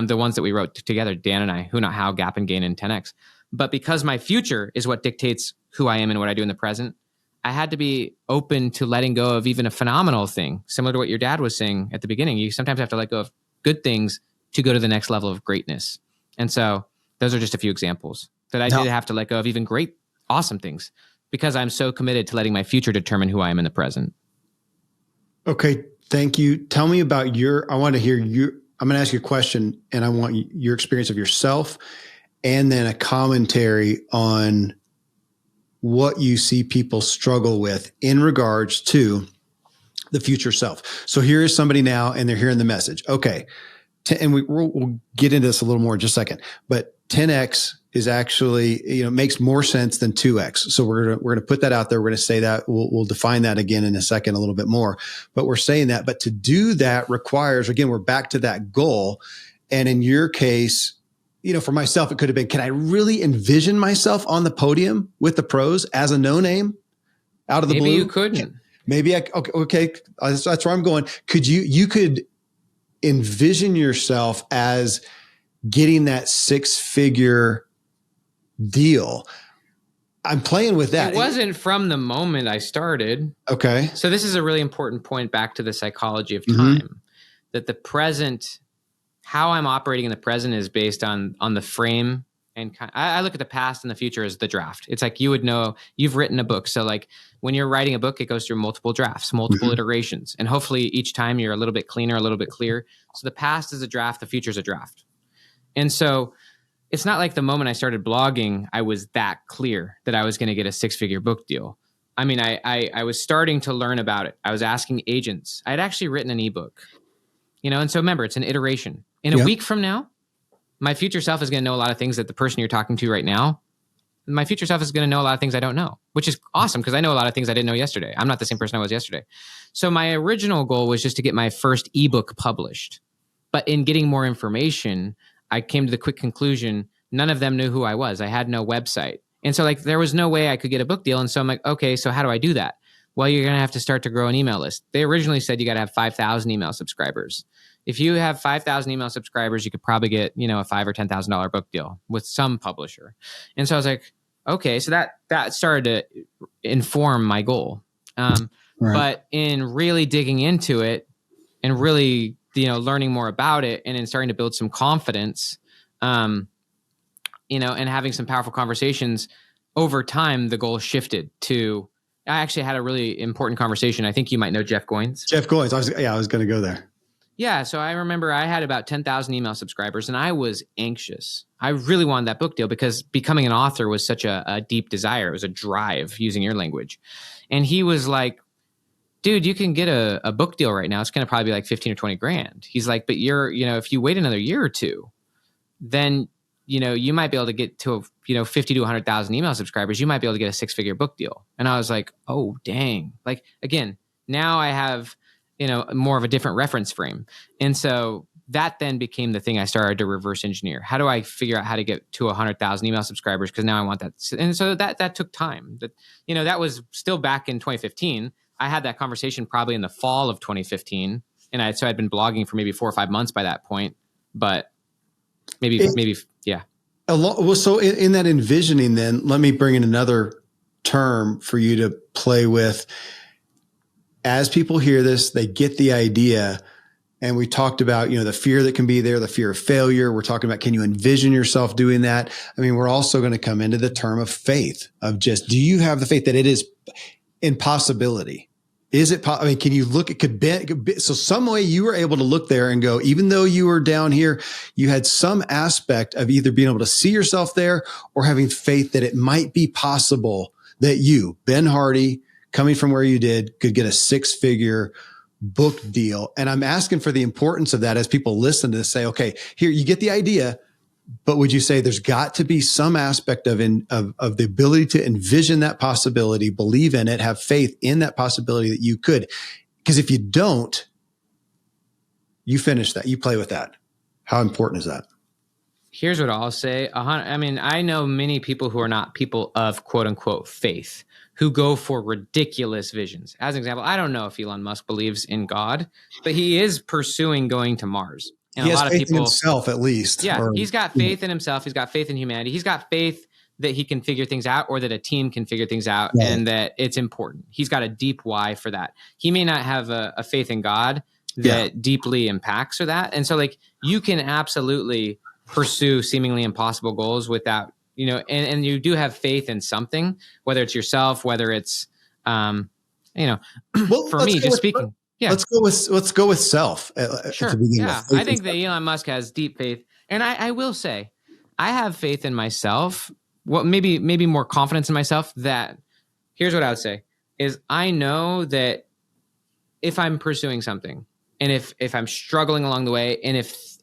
the ones that we wrote together, Dan and I, Who Not How, Gap and Gain, and 10X. But because my future is what dictates who I am and what I do in the present, I had to be open to letting go of even a phenomenal thing, similar to what your dad was saying at the beginning. You sometimes have to let go of good things to go to the next level of greatness. And so those are just a few examples that I did have to let go of even great, awesome things because I'm so committed to letting my future determine who I am in the present. Okay. Thank you. Tell me about I want to hear I'm going to ask you a question and I want your experience of yourself and then a commentary on what you see people struggle with in regards to the future self. So here is somebody now and they're hearing the message. Okay. And we'll get into this a little more in just a second, but 10x is actually, makes more sense than 2x. So we're going to put that out there. We're going to say that we'll define that again in a second, a little bit more, but we're saying that, but to do that requires, again, we're back to that goal. And in your case, for myself, it could have been, can I really envision myself on the podium with the pros as a no name out of the blue? Maybe you couldn't. Maybe okay. That's where I'm going. You could envision yourself as getting that 6-figure deal. I'm playing with that. It wasn't from the moment I started. Okay. So this is a really important point back to the psychology of time, that the present, how I'm operating in the present is based on the frame. And I look at the past and the future as the draft. It's like you would know you've written a book. So like when you're writing a book, it goes through multiple drafts, multiple iterations. And hopefully each time you're a little bit cleaner, a little bit clearer. So the past is a draft, the future is a draft. And so it's not like the moment I started blogging, I was that clear that I was going to get a 6-figure book deal. I mean, I was starting to learn about it. I was asking agents. I had actually written an ebook, and so remember, it's an iteration. In a week from now, my future self is going to know a lot of things that the person you're talking to right now, my future self is going to know a lot of things I don't know, which is awesome because I know a lot of things I didn't know yesterday. I'm not the same person I was yesterday. So my original goal was just to get my first ebook published. But in getting more information, I came to the quick conclusion, none of them knew who I was. I had no website. And so there was no way I could get a book deal. And so I'm like, okay, so how do I do that? Well, you're going to have to start to grow an email list. They originally said you got to have 5,000 email subscribers. If you have 5,000 email subscribers, you could probably get, a $5,000 or $10,000 book deal with some publisher. And so I was like, okay, so that started to inform my goal. Right. But in really digging into it and really, learning more about it and then starting to build some confidence, and having some powerful conversations over time, the goal shifted to, I actually had a really important conversation. I think you might know Jeff Goins. Jeff Goins. I was going to go there. Yeah. So I remember I had about 10,000 email subscribers and I was anxious. I really wanted that book deal because becoming an author was such a deep desire. It was a drive, using your language. And he was like, dude, you can get a book deal right now. It's going to probably be like 15 or 20 grand. He's like, but if you wait another year or two, then, you might be able to get to, 50 to 100,000 email subscribers. You might be able to get a 6-figure book deal. And I was like, oh, dang. Like, again, now I have, more of a different reference frame. And so that then became the thing I started to reverse engineer. How do I figure out how to get to 100,000 email subscribers? Because now I want that. And so that took time. That was still back in 2015. I had that conversation probably in the fall of 2015. And I'd been blogging for maybe 4 or 5 months by that point, but maybe, yeah. So in that envisioning, then let me bring in another term for you to play with. As people hear this, they get the idea. And we talked about, the fear that can be there, the fear of failure. We're talking about, can you envision yourself doing that? I mean, we're also going to come into the term of faith, of just, do you have the faith that it is impossibility? Is it, can you look, so some way you were able to look there and go, even though you were down here, you had some aspect of either being able to see yourself there or having faith that it might be possible that you, Ben Hardy, coming from where you did, could get a 6-figure book deal. And I'm asking for the importance of that as people listen to this, say, okay, here, you get the idea, but would you say there's got to be some aspect of the ability to envision that possibility, believe in it, have faith in that possibility that you could? Because if you don't, you finish that, you play with that. How important is that? Here's what I'll say. I know many people who are not people of quote unquote faith, who go for ridiculous visions. As an example, I don't know if Elon Musk believes in God, but he is pursuing going to Mars. And he has a lot faith of people, in himself, at least. Yeah, he's got faith in himself. He's got faith in humanity. He's got faith that he can figure things out, or that a team can figure things out, and that it's important. He's got a deep why for that. He may not have a faith in God that deeply impacts or that. And so you can absolutely pursue seemingly impossible goals without, and you do have faith in something, whether it's yourself, whether it's, for me, just speaking. Yeah. Let's go with self. Sure. I think that Elon Musk has deep faith. And I will say, I have faith in myself. Well, maybe more confidence in myself. That here's what I would say is, I know that if I'm pursuing something, and if I'm struggling along the way, and if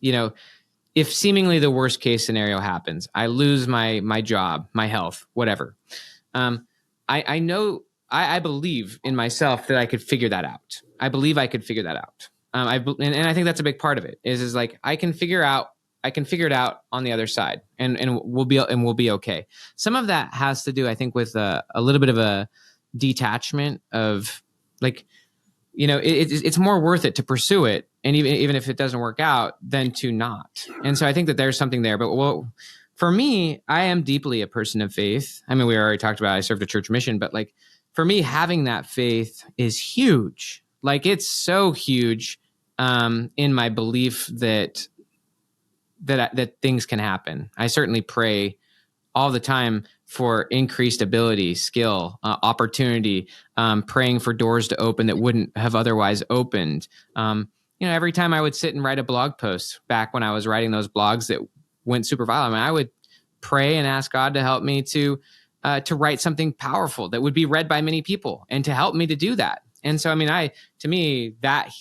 if seemingly the worst case scenario happens, I lose my job, my health, whatever. I know, I believe in myself that I could figure that out. I believe I could figure that out. And I think that's a big part of it is like, I can figure it out on the other side and we'll be okay. Some of that has to do, I think, with a little bit of a detachment of like, it's more worth it to pursue it. And even if it doesn't work out, than to not. And so I think that there's something there, but for me, I am deeply a person of faith. I mean, we already talked about, I served a church mission, but like for me, having that faith is huge. Like it's so huge in my belief that things can happen. I certainly pray all the time for increased ability, skill, opportunity, praying for doors to open that wouldn't have otherwise opened. Every time I would sit and write a blog post back when I was writing those blogs that went super viral, I mean, I would pray and ask God to help me to write something powerful that would be read by many people and to help me to do that. And so, I mean, to me, that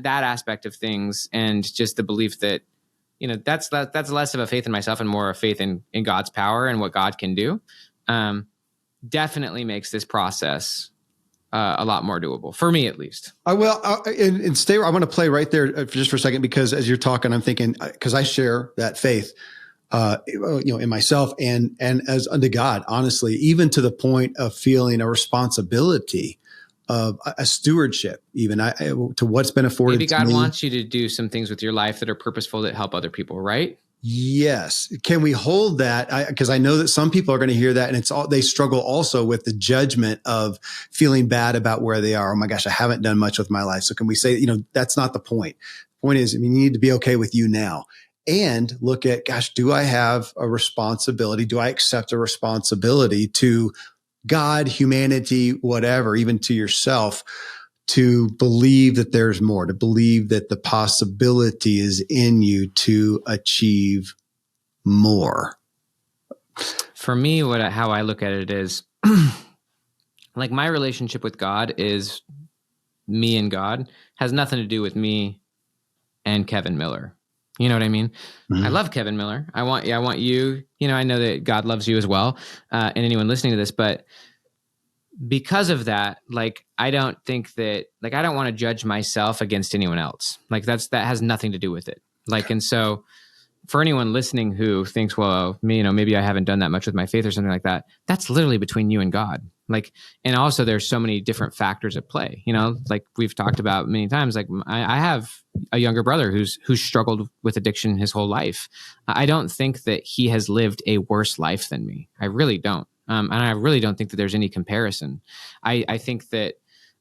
aspect of things and just the belief that, that's less of a faith in myself and more a faith in God's power and what God can do, definitely makes this process a lot more doable for me, at least. And stay. I want to play right there just for a second, because as you're talking, I'm thinking, because I share that faith, in myself and as unto God, honestly, even to the point of feeling a responsibility of a stewardship, even to what's been afforded. Maybe God wants you to do some things with your life that are purposeful, that help other people, right? Yes. Can we hold that? Because I know that some people are going to hear that, and they struggle also with the judgment of feeling bad about where they are. Oh my gosh, I haven't done much with my life. So can we say, that's not the point. The point is, you need to be okay with you now and look at, gosh, do I have a responsibility? Do I accept a responsibility to God, humanity, whatever, even to yourself, to believe that there's more, to believe that the possibility is in you to achieve more? For me, how I look at it is like my relationship with God is me and God, has nothing to do with me and Kevin Miller. You know what I mean? Mm-hmm. I love Kevin Miller. I want you, I know that God loves you as well. And anyone listening to this, but because of that, like, I don't think that, like, I don't want to judge myself against anyone else. Like that has nothing to do with it. Like, and so for anyone listening who thinks, well, maybe I haven't done that much with my faith or something like that, that's literally between you and God. Like, and also there's so many different factors at play, like we've talked about many times. Like I have a younger brother who's struggled with addiction his whole life. I don't think that he has lived a worse life than me. I really don't. And I really don't think that there's any comparison. I think that,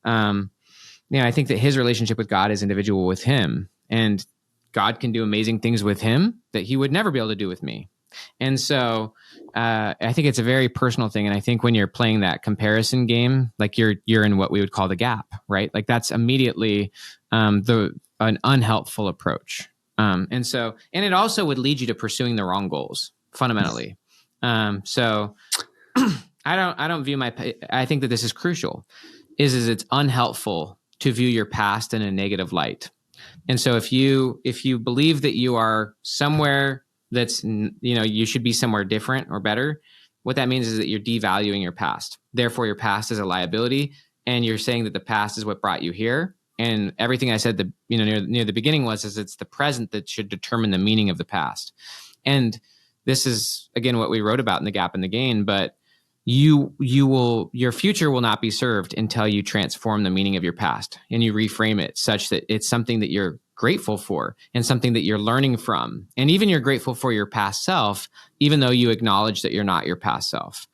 I think that his relationship with God is individual with him, and God can do amazing things with him that he would never be able to do with me. And so I think it's a very personal thing. And I think when you're playing that comparison game, like you're in what we would call the gap, right? Like that's immediately an unhelpful approach. And it also would lead you to pursuing the wrong goals fundamentally. So I don't view I think that this is crucial, is it's unhelpful to view your past in a negative light. And so if you believe that you are somewhere that's, you should be somewhere different or better, what that means is that you're devaluing your past. Therefore, your past is a liability, and you're saying that the past is what brought you here. And everything I said near the beginning is it's the present that should determine the meaning of the past. And this is, again, what we wrote about in The Gap and the Gain, but your future will not be served until you transform the meaning of your past and you reframe it such that it's something that you're grateful for and something that you're learning from. And even you're grateful for your past self, even though you acknowledge that you're not your past self.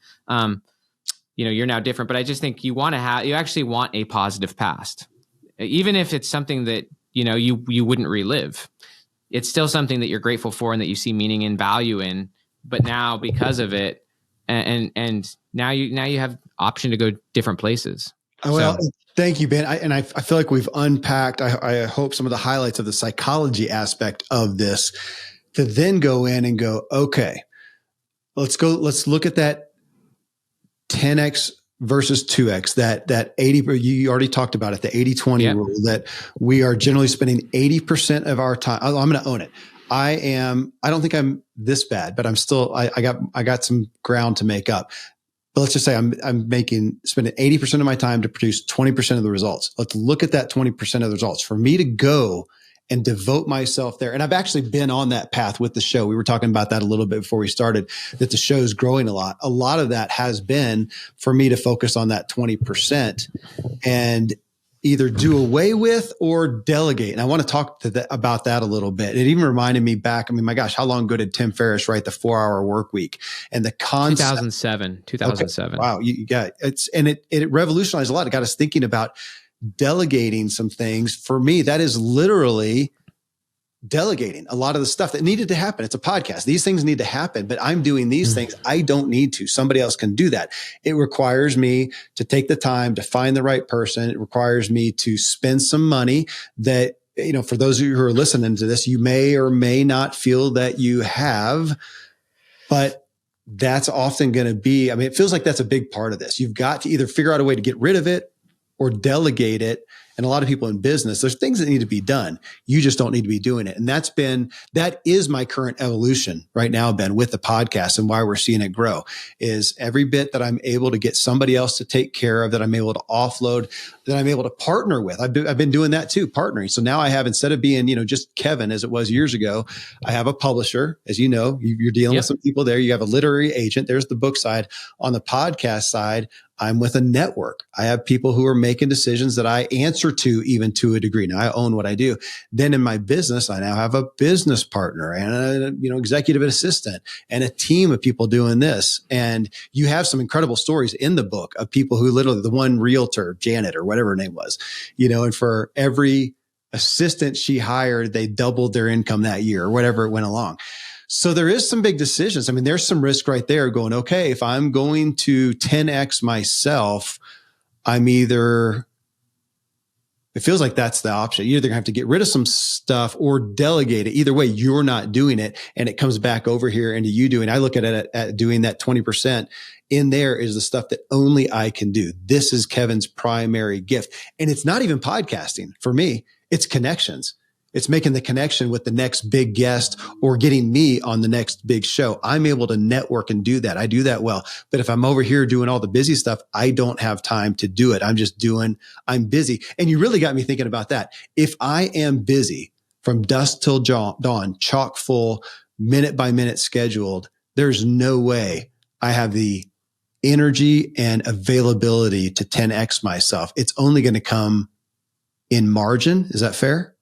You're now different, but I just think you actually want a positive past, even if it's something that, you wouldn't relive. It's still something that you're grateful for and that you see meaning and value in, but now because of it, and now you have option to go different places. Well, thank you, Ben. I feel like we've unpacked, I hope, some of the highlights of the psychology aspect of this, to then go in and go, okay, let's look at that 10x versus 2x, that 80, you already talked about it, the 80-20 rule, that we are generally spending 80% of our time. I'm going to own it. I don't think I'm this bad, but I got some ground to make up. But let's just say I'm spending 80% of my time to produce 20% of the results. Let's look at that 20% of the results. For me to go and devote myself there. And I've actually been on that path with the show. We were talking about that a little bit before we started, that the show's growing a lot. A lot of that has been for me to focus on that 20% and either do away with or delegate. And I want to talk about that a little bit. It even reminded me back, I mean, my gosh, how long ago did Tim Ferriss write the 4-Hour Work Week? And the concept. 2007. Okay. Wow. You got it revolutionized a lot. It got us thinking about delegating some things. For me, that is literally delegating a lot of the stuff that needed to happen. It's a podcast. These things need to happen, but I'm doing these things. I don't need to. Somebody else can do that. It requires me to take the time to find the right person. It requires me to spend some money that, for those of you who are listening to this, you may or may not feel that you have, but that's often going to be, it feels like that's a big part of this. You've got to either figure out a way to get rid of it or delegate it. And a lot of people in business, there's things that need to be done. You just don't need to be doing it. And that is my current evolution right now, Ben, with the podcast, and why we're seeing it grow is every bit that I'm able to get somebody else to take care of, that I'm able to offload, that I'm able to partner with. I've been doing that too, partnering. So now I have, instead of being, just Kevin as it was years ago, I have a publisher. As you know, you're dealing with some people there. You have a literary agent. There's the book side. On the podcast side, I'm with a network. I have people who are making decisions that I answer to, even to a degree. Now I own what I do. Then in my business, I now have a business partner and a, executive assistant and a team of people doing this. And you have some incredible stories in the book of people who literally, the one realtor, Janet or whatever her name was, and for every assistant she hired, they doubled their income that year or whatever it went along. So there is some big decisions. There's some risk right there going, okay, if I'm going to 10X myself, it feels like that's the option. You're either gonna have to get rid of some stuff or delegate it. Either way, you're not doing it. And it comes back over here into you doing. I look at it at doing that 20%. In there is the stuff that only I can do. This is Kevin's primary gift. And it's not even podcasting for me. It's connections. It's making the connection with the next big guest or getting me on the next big show. I'm able to network and do that. I do that well. But if I'm over here doing all the busy stuff, I don't have time to do it. I'm busy. And you really got me thinking about that. If I am busy from dusk till dawn, chock full, minute by minute scheduled, there's no way I have the energy and availability to 10X myself. It's only going to come in margin. Is that fair?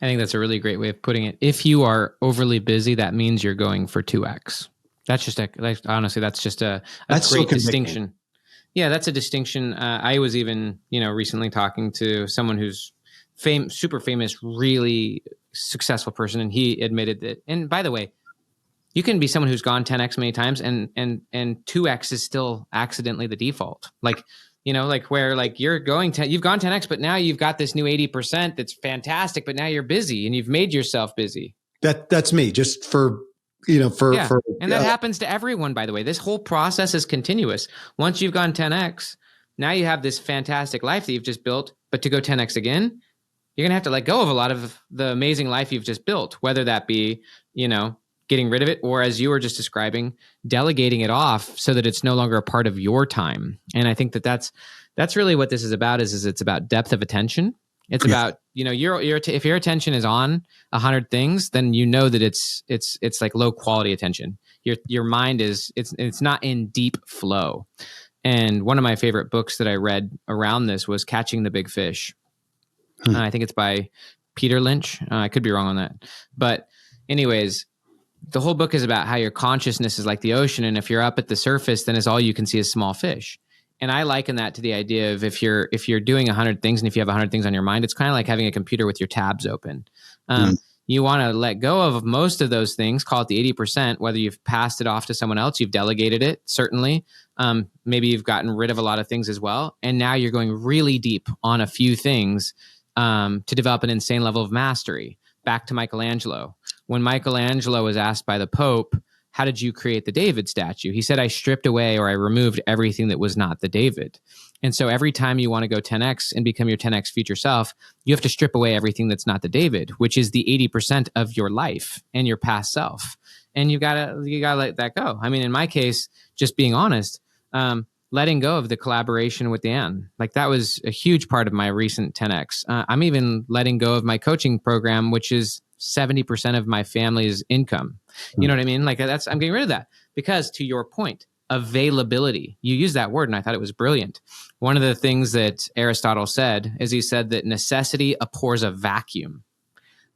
I think that's a really great way of putting it. If you are overly busy, that means you're going for 2X. That's just honestly, that's just a great distinction. Yeah, that's a distinction. I was even, recently talking to someone who's super famous, really successful person, and he admitted that. And by the way, you can be someone who's gone 10X many times, and 2X is still accidentally the default. You've gone 10X, but now you've got this new 80% that's fantastic, but now you're busy and you've made yourself busy. That's me, just for. And that happens to everyone, by the way. This whole process is continuous. Once you've gone 10X, now you have this fantastic life that you've just built, but to go 10X again, you're going to have to let go of a lot of the amazing life you've just built, whether that be, getting rid of it, or as you were just describing, delegating it off so that it's no longer a part of your time. And I think that's really what this is about. Is it's about depth of attention. It's about, if your attention is on 100 things, then that it's like low quality attention. Your mind it's not in deep flow. And one of my favorite books that I read around this was Catching the Big Fish. I think it's by Peter Lynch. I could be wrong on that, but anyways, the whole book is about how your consciousness is like the ocean. And if you're up at the surface, then all you can see is small fish. And I liken that to the idea of if you're doing 100 things, and if you have 100 things on your mind, it's kind of like having a computer with your tabs open. You want to let go of most of those things, call it the 80%, whether you've passed it off to someone else, you've delegated it, certainly. Maybe you've gotten rid of a lot of things as well. And now you're going really deep on a few things to develop an insane level of mastery. Back to Michelangelo. When Michelangelo was asked by the Pope how did you create the David statue? He said, I stripped away or I removed everything that was not the David. And so every time you want to go 10x and become your 10x future self, you have to strip away everything that's not the David, which is the 80% of your life and your past self. And you gotta let that go. I mean, in my case, just being honest, letting go of the collaboration with Dan, like that was a huge part of my recent 10x. I'm even letting go of my coaching program, which is 70% of my family's income. You know what I mean? Like I'm getting rid of that because, to your point, availability. You used that word and I thought it was brilliant. One of the things that Aristotle said is he said that necessity abhors a vacuum.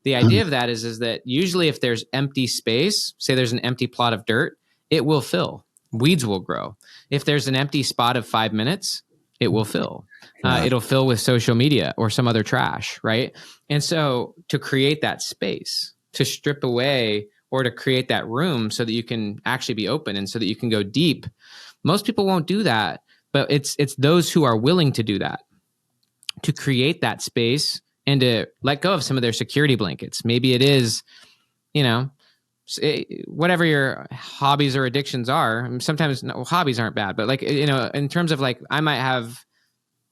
The idea of that is that usually if there's empty space, say there's an empty plot of dirt, it will fill. Weeds will grow. If there's an empty spot of 5 minutes, it will fill. It'll fill with social media or some other trash, right? And so to create that space, to strip away or to create that room so that you can actually be open and so that you can go deep, most people won't do that, but it's those who are willing to do that, to create that space and to let go of some of their security blankets. Maybe it is, whatever your hobbies or addictions are. Sometimes hobbies aren't bad, but in terms of I might have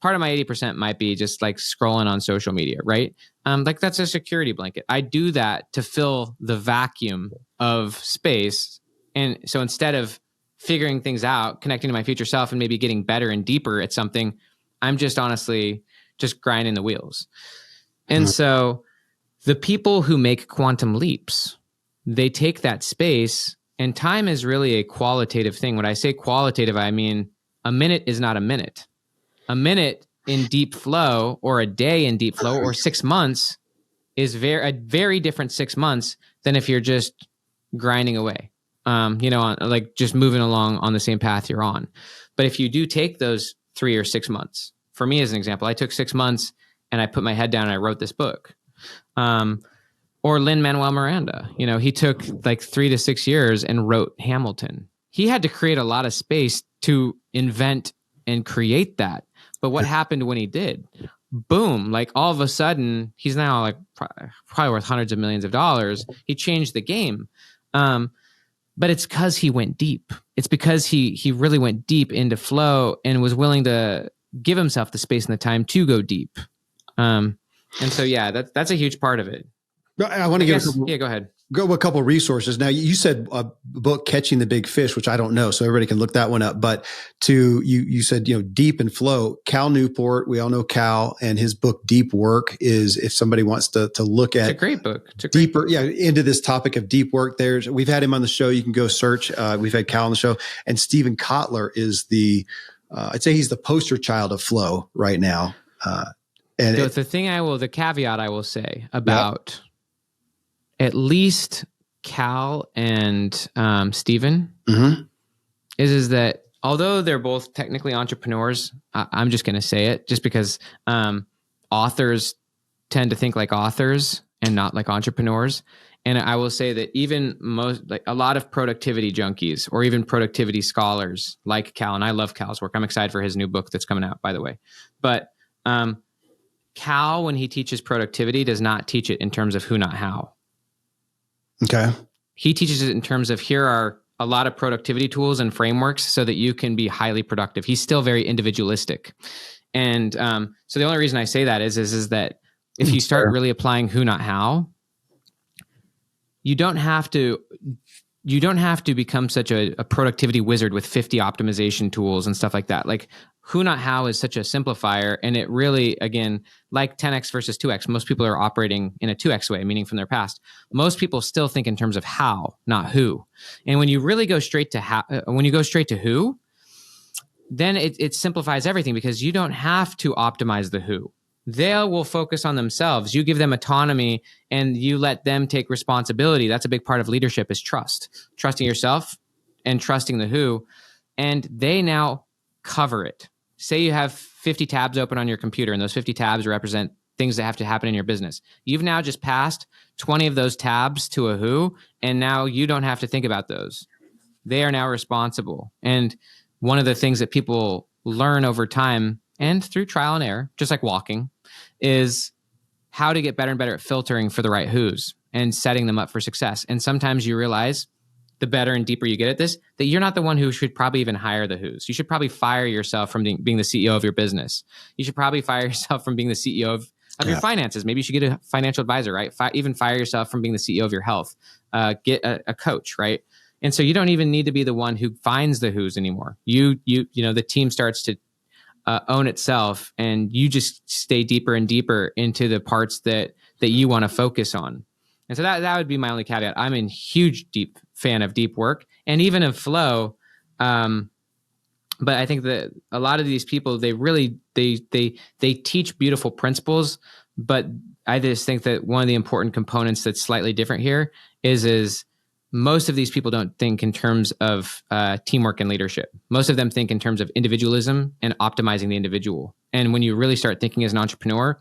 part of my 80% might be just like scrolling on social media, right? That's a security blanket. I do that to fill the vacuum of space. And so instead of figuring things out, connecting to my future self and maybe getting better and deeper at something, I'm just honestly just grinding the wheels. And so the people who make quantum leaps, they take that space, and time is really a qualitative thing. When I say qualitative, I mean a minute is not a minute. A minute in deep flow or a day in deep flow or 6 months is a very different 6 months than if you're just grinding away, on, just moving along on the same path you're on. But if you do take those 3 or 6 months, for me as an example, I took 6 months and I put my head down and I wrote this book. Or Lin-Manuel Miranda, he took 3 to 6 years and wrote Hamilton. He had to create a lot of space to invent and create that. But what happened when he did? Boom, all of a sudden, he's now probably worth hundreds of millions of dollars. He changed the game. But it's because he went deep. It's because he really went deep into flow and was willing to give himself the space and the time to go deep. And so, yeah, that's a huge part of it. I want to give go ahead. Go a couple of resources. Now, you said a book, Catching the Big Fish, which I don't know, so everybody can look that one up. But you said, deep and flow. Cal Newport, we all know Cal, and his book, Deep Work, is if somebody wants to look at. It's a great book. Deeper, into this topic of deep work. We've had him on the show. You can go search. We've had Cal on the show, and Stephen Kotler is I'd say he's the poster child of flow right now. And the caveat I will say about. Yep. At least Cal and Stephen is that although they're both technically entrepreneurs, I'm just going to say it just because authors tend to think like authors and not like entrepreneurs. And I will say that even a lot of productivity junkies or even productivity scholars like Cal, and I love Cal's work. I'm excited for his new book that's coming out, by the way. But Cal, when he teaches productivity, does not teach it in terms of who, not how. Okay. He teaches it in terms of here are a lot of productivity tools and frameworks so that you can be highly productive. He's still very individualistic. And so the only reason I say that is that if you start really applying who, not how, you don't have to become such a productivity wizard with 50 optimization tools and stuff like that. Who, not how is such a simplifier. And it really, again, like 10x versus 2x, most people are operating in a 2x way, meaning from their past. Most people still think in terms of how, not who. And when you really go straight to who, then it simplifies everything because you don't have to optimize the who. They will focus on themselves. You give them autonomy and you let them take responsibility. That's a big part of leadership is trust. Trusting yourself and trusting the who. And they now cover it. Say you have 50 tabs open on your computer and those 50 tabs represent things that have to happen in your business. You've now just passed 20 of those tabs to a who, and now you don't have to think about those. They are now responsible. And one of the things that people learn over time and through trial and error, just like walking, is how to get better and better at filtering for the right who's and setting them up for success. And sometimes you realize the better and deeper you get at this, that you're not the one who should probably even hire the who's. You should probably fire yourself from being the CEO of your business. You should probably fire yourself from being the CEO of your finances. Maybe you should get a financial advisor, right? Even fire yourself from being the CEO of your health. Get a coach, right? And so you don't even need to be the one who finds the who's anymore. The team starts to own itself, and you just stay deeper and deeper into the parts that you want to focus on. And so that would be my only caveat. I'm a huge deep fan of deep work and even of flow. But I think that a lot of these people, they really they teach beautiful principles, but I just think that one of the important components that's slightly different here is most of these people don't think in terms of teamwork and leadership. Most of them think in terms of individualism and optimizing the individual. And when you really start thinking as an entrepreneur,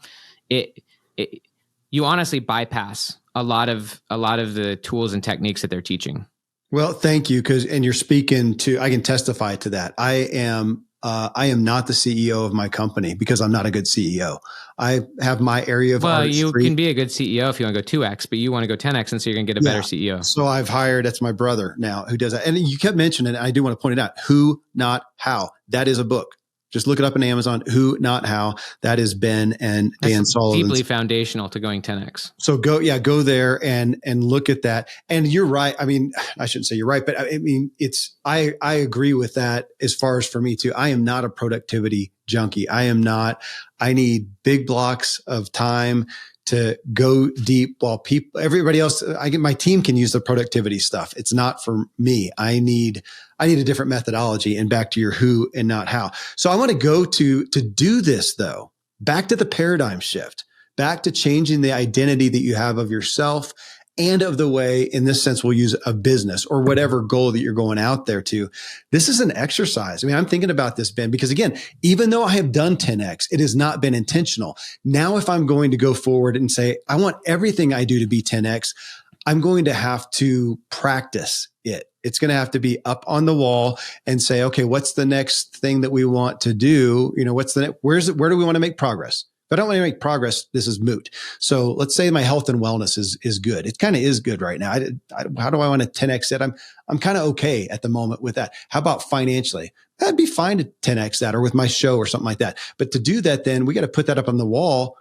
you honestly bypass a lot of the tools and techniques that they're teaching. Well, thank you. And you're speaking to, I can testify to that. I am not the CEO of my company because I'm not a good CEO. I have my area of artistry. You can be a good CEO if you want to go 2X, but you want to go 10X, and so you're going to get a better CEO. So I've hired, that's my brother now who does that. And you kept mentioning it. I do want to point it out. Who, Not How. That is a book. Just look it up on Amazon. Who, Not How. That is Ben and Dan Sullivan. Deeply foundational to going 10X. So go there and look at that. And you're right. I mean, I shouldn't say you're right, but I mean, I agree with that as far as for me too. I am not a productivity junkie. I need big blocks of time to go deep while everybody else, my team can use the productivity stuff. It's not for me. I need a different methodology, and back to your who and not how. So I want to go to do this though, back to the paradigm shift, back to changing the identity that you have of yourself and of the way, in this sense, we'll use a business or whatever goal that you're going out there to. This is an exercise. I mean, I'm thinking about this, Ben, because again, even though I have done 10X, it has not been intentional. Now, if I'm going to go forward and say, I want everything I do to be 10X, I'm going to have to practice it. It's going to have to be up on the wall and say, okay, what's the next thing that we want to do? Where do we want to make progress? If I don't want to make progress, this is moot. So let's say my health and wellness is good. It kind of is good right now. How do I want to 10X it? I'm kind of okay at the moment with that. How about financially? I'd be fine to 10X that, or with my show or something like that. But to do that, then we got to put that up on the wall,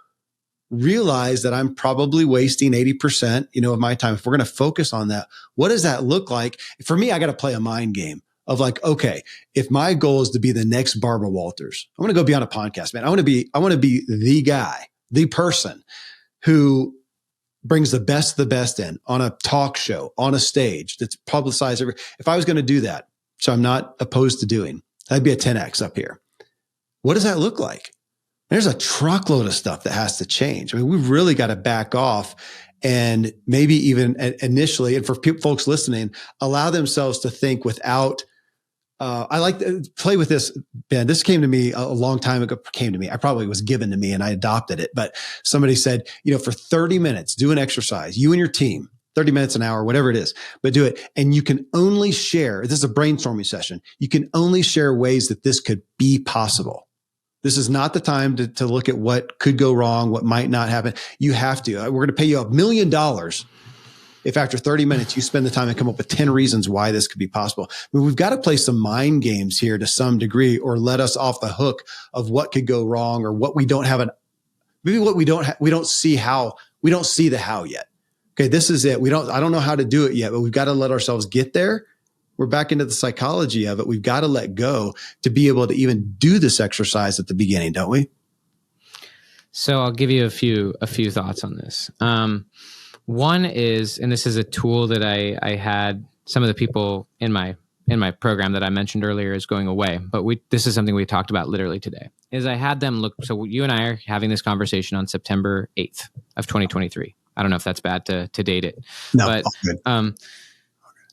realize that I'm probably wasting 80%, of my time. If we're going to focus on that, what does that look like? For me, I got to play a mind game of like, okay, if my goal is to be the next Barbara Walters, I want to go be on a podcast, man. I want to be the guy, the person who brings the best of the best in on a talk show, on a stage that's publicized. If I was going to do that, so I'm not opposed to doing, that'd be a 10X up here. What does that look like? There's a truckload of stuff that has to change. I mean, we've really got to back off and maybe even initially, and for folks listening, allow themselves to think without, I like to play with this, Ben. This came to me a long time ago. I probably was given to me and I adopted it. But somebody said, for 30 minutes, do an exercise, you and your team, 30 minutes, an hour, whatever it is, but do it. And you can only share, this is a brainstorming session. You can only share ways that this could be possible. This is not the time to look at what could go wrong, what might not happen. You have to. We're going to pay you $1 million if after 30 minutes you spend the time and come up with 10 reasons why this could be possible. I mean, we've got to play some mind games here to some degree, or let us off the hook of what could go wrong, or what we don't have we don't see the how yet. Okay, this is it. I don't know how to do it yet, but we've got to let ourselves get there. We're back into the psychology of it. We've got to let go to be able to even do this exercise at the beginning, don't we? So I'll give you a few thoughts on this. One is, and this is a tool that I had some of the people in my program that I mentioned earlier is going away, but this is something we talked about literally today, is I had them look. So you and I are having this conversation on September 8th of 2023. I don't know if that's bad to date it, no, but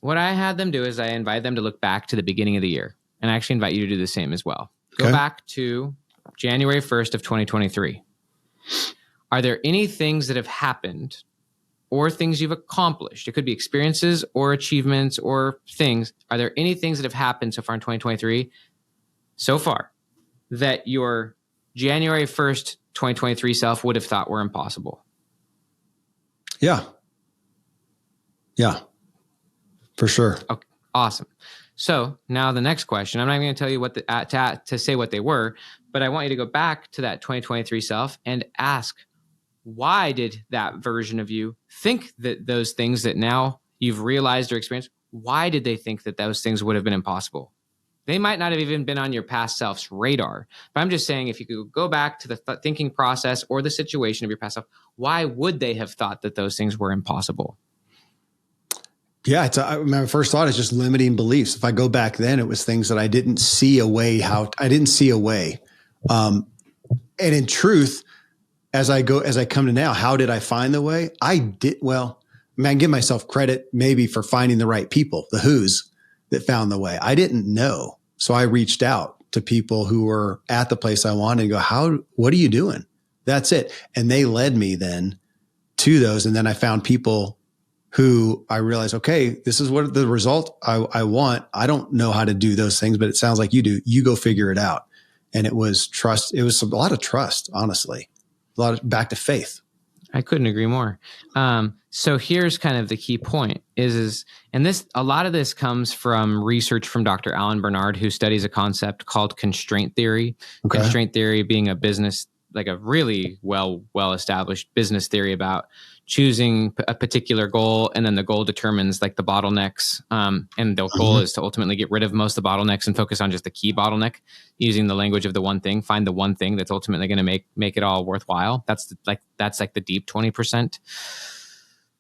what I had them do is I invite them to look back to the beginning of the year, and I actually invite you to do the same as well. Go back to January 1st of 2023. Are there any things that have happened or things you've accomplished? It could be experiences or achievements or things. Are there any things that have happened so far in 2023 so far that your January 1st, 2023 self would have thought were impossible? Yeah. For sure. Okay, awesome. So now the next question, I'm not even going to tell you what to say what they were, but I want you to go back to that 2023 self and ask, why did that version of you think that those things that now you've realized or experienced, why did they think that those things would have been impossible? They might not have even been on your past self's radar. But I'm just saying, if you could go back to the thinking process or the situation of your past self, why would they have thought that those things were impossible? Yeah, my first thought is just limiting beliefs. If I go back then, it was things that I didn't see a way. And in truth, as I come to now, how did I find the way? I give myself credit maybe for finding the right people, the who's that found the way. I didn't know. So I reached out to people who were at the place I wanted and go, what are you doing? That's it. And they led me then to those. And then I found people who I realized, okay, this is what the result I want. I don't know how to do those things, but it sounds like you do. You go figure it out. And it was trust. It was a lot of trust, honestly. A lot of back to faith. I couldn't agree more. So here's kind of the key point and a lot of this comes from research from Dr. Alan Bernard, who studies a concept called constraint theory. Okay. Constraint theory being a business, like a really well-established business theory about choosing a particular goal, and then the goal determines like the bottlenecks. And the goal is to ultimately get rid of most of the bottlenecks and focus on just the key bottleneck, using the language of the one thing. Find the one thing that's ultimately going to make it all worthwhile. That's like the deep 20%.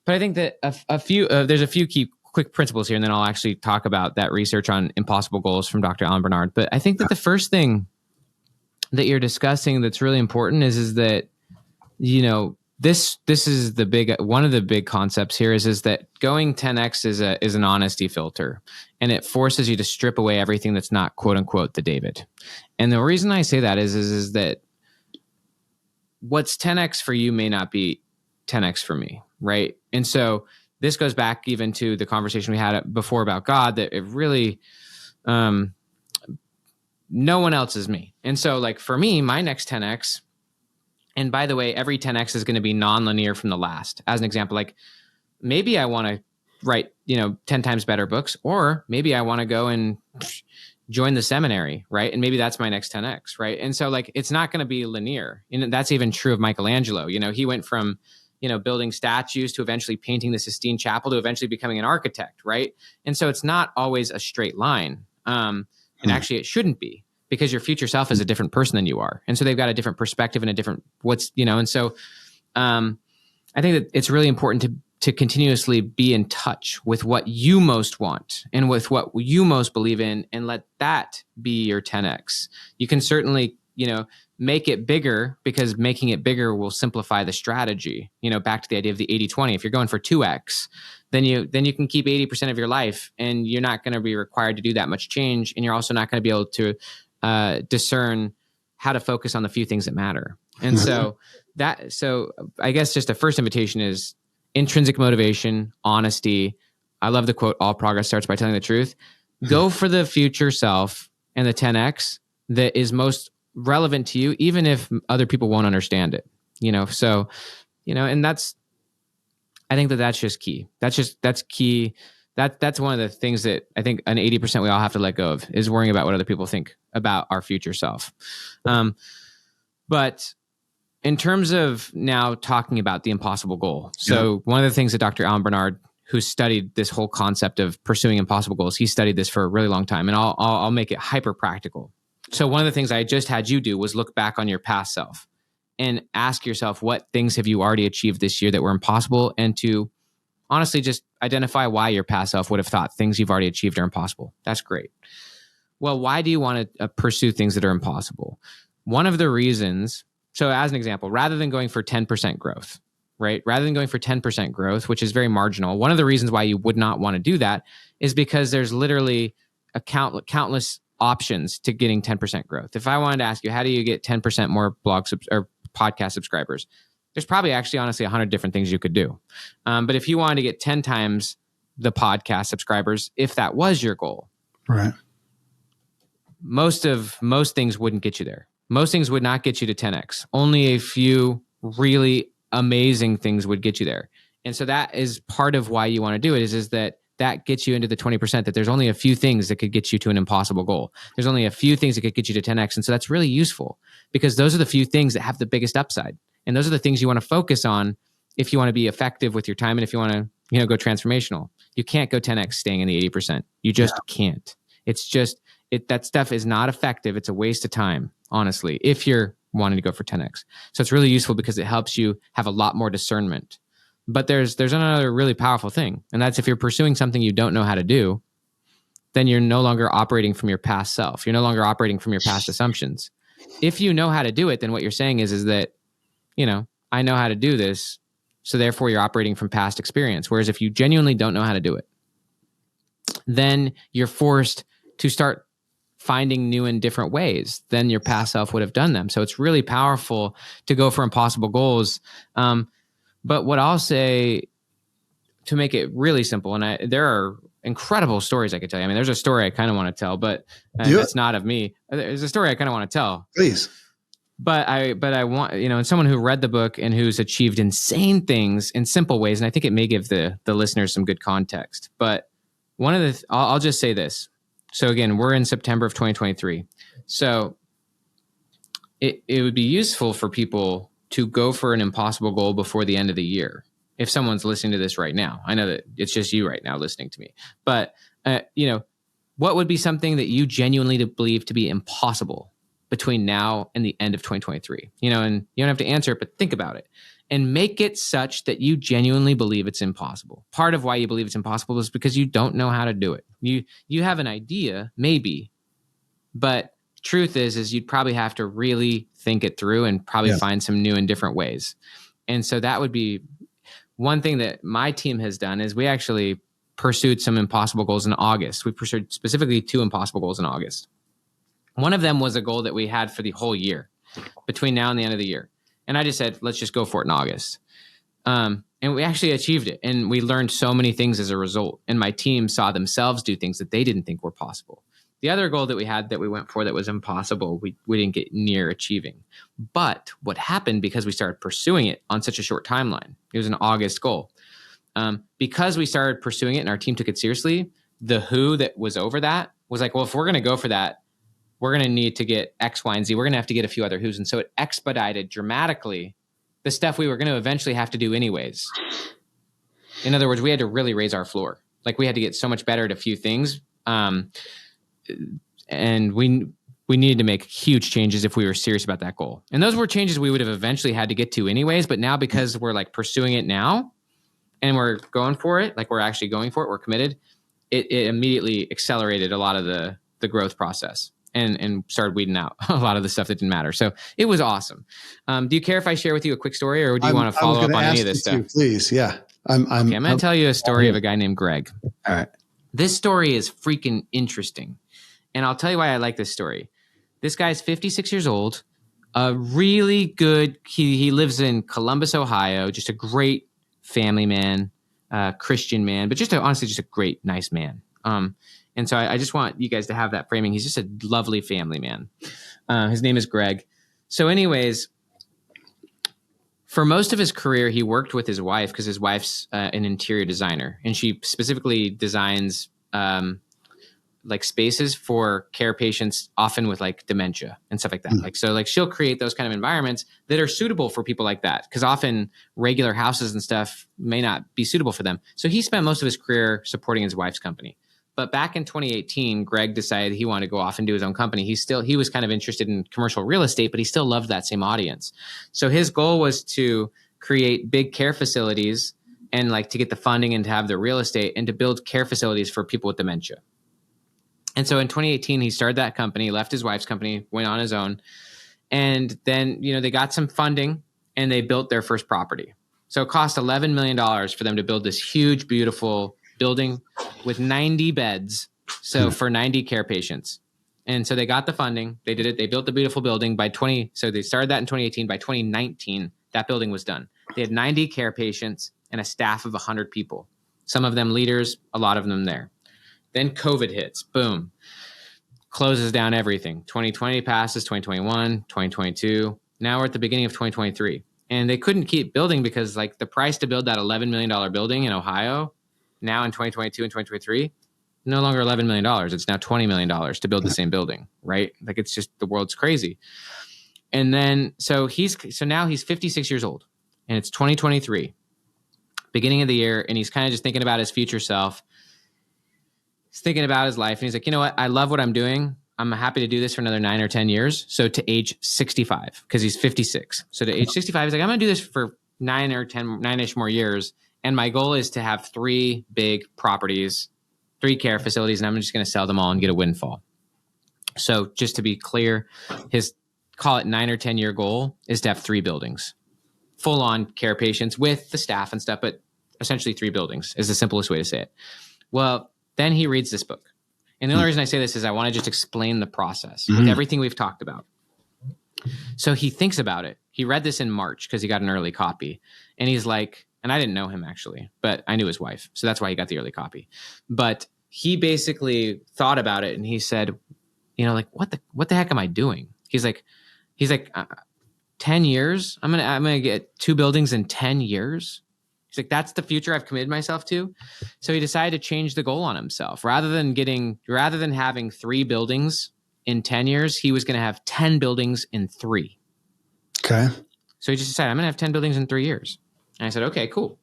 But I think that there's a few key quick principles here, and then I'll actually talk about that research on impossible goals from Dr. Alan Bernard. But I think that the first thing that you're discussing that's really important is that, this is one of the big concepts here is that going 10x is an honesty filter, and it forces you to strip away everything that's not quote unquote the David. And the reason I say that is that what's 10x for you may not be 10x for me, right? And so this goes back even to the conversation we had before about God, that it really, no one else is me. And so like for me, my next 10x, and by the way, every 10x is going to be non-linear from the last. As an example, like maybe I want to write, 10 times better books, or maybe I want to go and join the seminary, right? And maybe that's my next 10x, right? And so like, it's not going to be linear. And that's even true of Michelangelo. He went from, building statues to eventually painting the Sistine Chapel to eventually becoming an architect, right? And so it's not always a straight line. And actually it shouldn't be, because your future self is a different person than you are. And so they've got a different perspective and a different and so I think that it's really important to continuously be in touch with what you most want and with what you most believe in, and let that be your 10x. You can certainly, make it bigger, because making it bigger will simplify the strategy. Back to the idea of the 80-20. If you're going for 2x, then you can keep 80% of your life, and you're not going to be required to do that much change. And you're also not going to be able to discern how to focus on the few things that matter. And so I guess just the first invitation is intrinsic motivation, honesty. I love the quote, all progress starts by telling the truth. Go for the future self and the 10x that is most relevant to you, even if other people won't understand it, and I think that's just key. That's key. That's one of the things that I think an 80% we all have to let go of, is worrying about what other people think about our future self. But in terms of now talking about the impossible goal. So one of the things that Dr. Alan Bernard, who studied this whole concept of pursuing impossible goals, he studied this for a really long time, and I'll make it hyper practical. So one of the things I just had you do was look back on your past self and ask yourself, what things have you already achieved this year that were impossible? And to honestly just identify why your past self would have thought things you've already achieved are impossible. That's great. Well, why do you want to pursue things that are impossible? One of the reasons, so as an example, rather than going for 10% growth, right? Rather than going for 10% growth, which is very marginal, one of the reasons why you would not want to do that is because there's literally countless options to getting 10% growth. If I wanted to ask you, how do you get 10% more or podcast subscribers? There's probably actually, honestly, 100 different things you could do. But if you wanted to get 10 times the podcast subscribers, if that was your goal, right, most things wouldn't get you there. Most things would not get you to 10x. Only a few really amazing things would get you there. And so that is part of why you want to do it, is that that gets you into the 20%, that there's only a few things that could get you to an impossible goal. There's only a few things that could get you to 10x. And so that's really useful because those are the few things that have the biggest upside. And those are the things you want to focus on if you want to be effective with your time and if you want to, go transformational. You can't go 10x staying in the 80%. You just can't. It's just, that stuff is not effective. It's a waste of time, honestly, if you're wanting to go for 10x. So it's really useful because it helps you have a lot more discernment. But there's another really powerful thing, and that's if you're pursuing something you don't know how to do, then you're no longer operating from your past self. You're no longer operating from your past assumptions. If you know how to do it, then what you're saying is that, I know how to do this, so therefore you're operating from past experience. Whereas if you genuinely don't know how to do it, then you're forced to start finding new and different ways than your past self would have done them. So it's really powerful to go for impossible goals. But what I'll say, to make it really simple, and there are incredible stories I could tell you. I mean, there's a story I kind of want to tell, but it's not of me. There's a story I kind of want to tell. Please. But I want, and someone who read the book and who's achieved insane things in simple ways. And I think it may give the listeners some good context. But I'll just say this. So again, we're in September of 2023. So it would be useful for people to go for an impossible goal before the end of the year. If someone's listening to this right now, I know that it's just you right now listening to me, but what would be something that you genuinely believe to be impossible between now and the end of 2023? And you don't have to answer it, but think about it and make it such that you genuinely believe it's impossible. Part of why you believe it's impossible is because you don't know how to do it. You have an idea, maybe, but truth is you'd probably have to really think it through and probably find some new and different ways. And so that would be one thing that my team has done is we actually pursued some impossible goals in August. We pursued specifically 2 impossible goals in August. One of them was a goal that we had for the whole year between now and the end of the year. And I just said, let's just go for it in August. And we actually achieved it. And we learned so many things as a result. And my team saw themselves do things that they didn't think were possible. The other goal that we had that we went for that was impossible, we didn't get near achieving. But what happened, because we started pursuing it on such a short timeline, it was an August goal. Because we started pursuing it and our team took it seriously, the who that was over that was like, well, if we're going to go for that, we're going to need to get X, Y, and Z. We're going to have to get a few other who's. And so it expedited dramatically the stuff we were going to eventually have to do anyways. In other words, we had to really raise our floor. Like we had to get so much better at a few things. And we needed to make huge changes if we were serious about that goal. And those were changes we would have eventually had to get to anyways. But now, because we're like pursuing it now and we're going for it, like we're actually going for it, we're committed, it immediately accelerated a lot of the growth process and started weeding out a lot of the stuff that didn't matter. So it was awesome. Do you care if I share with you a quick story, or do you want to follow up on any of this stuff? Please. Yeah. I'm going to tell you a story of a guy named Greg. All right. This story is freaking interesting. And I'll tell you why I like this story. This guy's 56 years old, a really good, he lives in Columbus, Ohio, just a great family man, Christian man, but honestly, just a great, nice man. And so I just want you guys to have that framing. He's just a lovely family man. His name is Greg. So anyways, for most of his career, he worked with his wife because his wife's an interior designer, and she specifically designs like spaces for care patients, often with like dementia and stuff like that. Like she'll create those kind of environments that are suitable for people like that, because often regular houses and stuff may not be suitable for them. So he spent most of his career supporting his wife's company. But back in 2018, Greg decided he wanted to go off and do his own company. He was kind of interested in commercial real estate, but he still loved that same audience. So his goal was to create big care facilities and like to get the funding and to have the real estate and to build care facilities for people with dementia. And so in 2018, he started that company, left his wife's company, went on his own. And then, they got some funding and they built their first property. So it cost $11 million for them to build this huge, beautiful building with 90 beds. So for 90 care patients. And so they got the funding, they did it. They built the beautiful building so they started that in 2018. By 2019, that building was done. They had 90 care patients and a staff of 100 people, some of them leaders, a lot of them there. Then COVID hits, boom, closes down everything. 2020 passes, 2021, 2022. Now we're at the beginning of 2023. And they couldn't keep building because like the price to build that $11 million building in Ohio now in 2022 and 2023, no longer $11 million. It's now $20 million to build the same building, right? Like it's just, the world's crazy. And then, so now he's 56 years old and it's 2023, beginning of the year. And he's kind of just thinking about his future self. He's thinking about his life and he's like, you know what? I love what I'm doing. I'm happy to do this for another 9 or 10 years. So to age 65, because he's 56. So to age 65, he's like, I'm going to do this for 9-ish more years. And my goal is to have 3 big properties, 3 care facilities, and I'm just going to sell them all and get a windfall. So just to be clear, his, call it 9 or 10 year goal is to have 3 buildings, full on care patients with the staff and stuff, but essentially 3 buildings is the simplest way to say it. Well, then he reads this book. And the only reason I say this is I want to just explain the process with everything we've talked about. So he thinks about it. He read this in March because he got an early copy. And he's like, and I didn't know him actually, but I knew his wife. So that's why he got the early copy. But he basically thought about it and he said, you know, like, what the heck am I doing? He's like, 10 years? I'm going to get 2 buildings in 10 years. He's like, that's the future I've committed myself to. So he decided to change the goal on himself. Rather than having 3 buildings in 10 years, he was going to have 10 buildings in 3. Okay. So he just decided, I'm going to have 10 buildings in 3 years. And I said, okay, cool.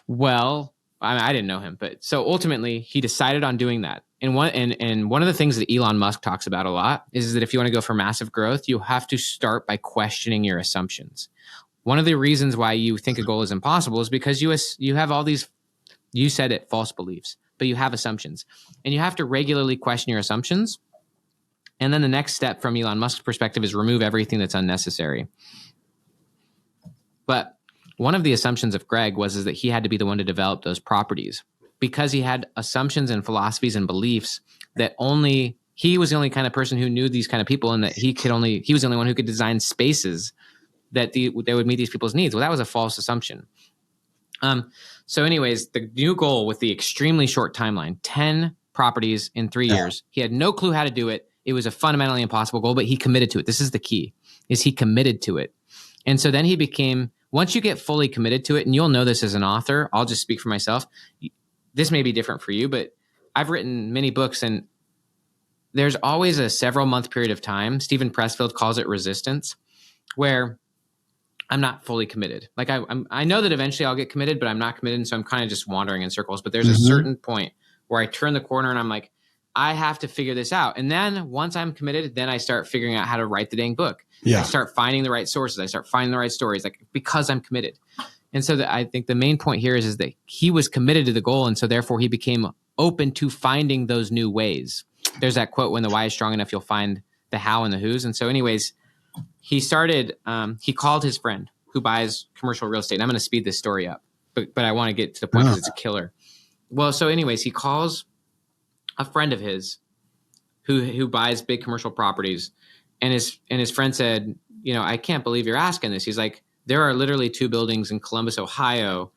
Well, I didn't know him, but so ultimately he decided on doing that. And one of the things that Elon Musk talks about a lot is that if you want to go for massive growth, you have to start by questioning your assumptions. One of the reasons why you think a goal is impossible is because you have all these, you said it, false beliefs, but you have assumptions. And you have to regularly question your assumptions. And then the next step from Elon Musk's perspective is remove everything that's unnecessary. But one of the assumptions of Greg is that he had to be the one to develop those properties because he had assumptions and philosophies and beliefs that only he was the only kind of person who knew these kind of people, and that he was the only one who could design spaces that they would meet these people's needs. Well, that was a false assumption. So anyways, the new goal with the extremely short timeline, 10 properties in 3 years. He had no clue how to do it. It was a fundamentally impossible goal, but he committed to it. This is the key, is he committed to it. And so then he became, once you get fully committed to it, and you'll know this as an author, I'll just speak for myself. This may be different for you, but I've written many books and there's always a several month period of time. Stephen Pressfield calls it resistance, where I'm not fully committed. Like I know that eventually I'll get committed, but I'm not committed. And so I'm kind of just wandering in circles, but there's a certain point where I turn the corner and I'm like, I have to figure this out. And then once I'm committed, then I start figuring out how to write the dang book. Yeah. I start finding the right sources. I start finding the right stories, like, because I'm committed. And so I think the main point here is that he was committed to the goal. And so therefore he became open to finding those new ways. There's that quote, when the why is strong enough, you'll find the how and the who's. And so anyways, he started, he called his friend who buys commercial real estate. And I'm going to speed this story up, but I want to get to the point because it's a killer. Well, so anyways, he calls a friend of his who buys big commercial properties. And his friend said, you know, I can't believe you're asking this. He's like, there are literally 2 buildings in Columbus, Ohio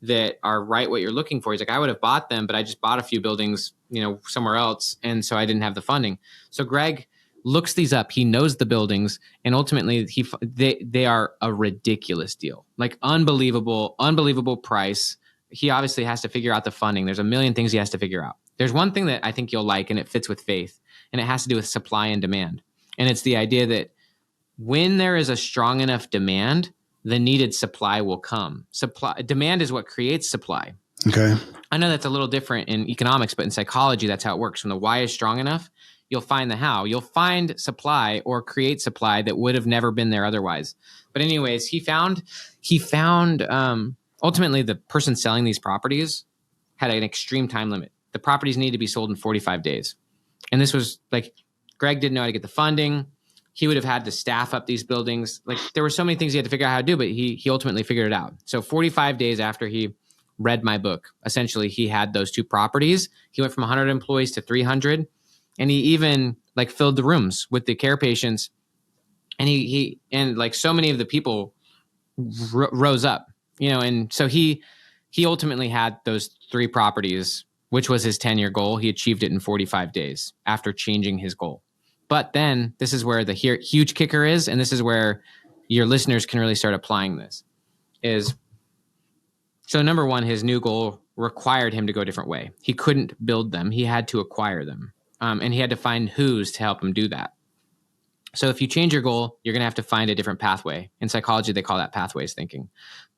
that are right what you're looking for. He's like, I would have bought them, but I just bought a few buildings, you know, somewhere else. And so I didn't have the funding. So Greg looks these up. He knows the buildings, and ultimately they are a ridiculous deal, like unbelievable price. He obviously has to figure out the funding. There's a million things he has to figure out. There's one thing that I think you'll like, and it fits with faith, and it has to do with supply and demand. And it's the idea that when there is a strong enough demand, the needed supply will come. Demand is what creates supply. Okay. I know that's a little different in economics, but in psychology, that's how it works. When the why is strong enough, you'll find the how. You'll find supply or create supply that would have never been there otherwise. But anyways, he found ultimately the person selling these properties had an extreme time limit. The properties needed to be sold in 45 days. And this was like, Greg didn't know how to get the funding. He would have had to staff up these buildings. Like, there were so many things he had to figure out how to do, but he ultimately figured it out. So 45 days after he read my book, essentially he had those 2 properties. He went from 100 employees to 300, and he even like filled the rooms with the care patients. And he like so many of the people rose up, you know, and so he ultimately had those 3 properties, which was his 10-year goal. He achieved it in 45 days after changing his goal. But then this is where the huge kicker is, and this is where your listeners can really start applying this, is So number one, his new goal required him to go a different way. He couldn't build them. He had to acquire them. And he had to find who's to help him do that. So if you change your goal, you're going to have to find a different pathway. In psychology, they call that pathways thinking.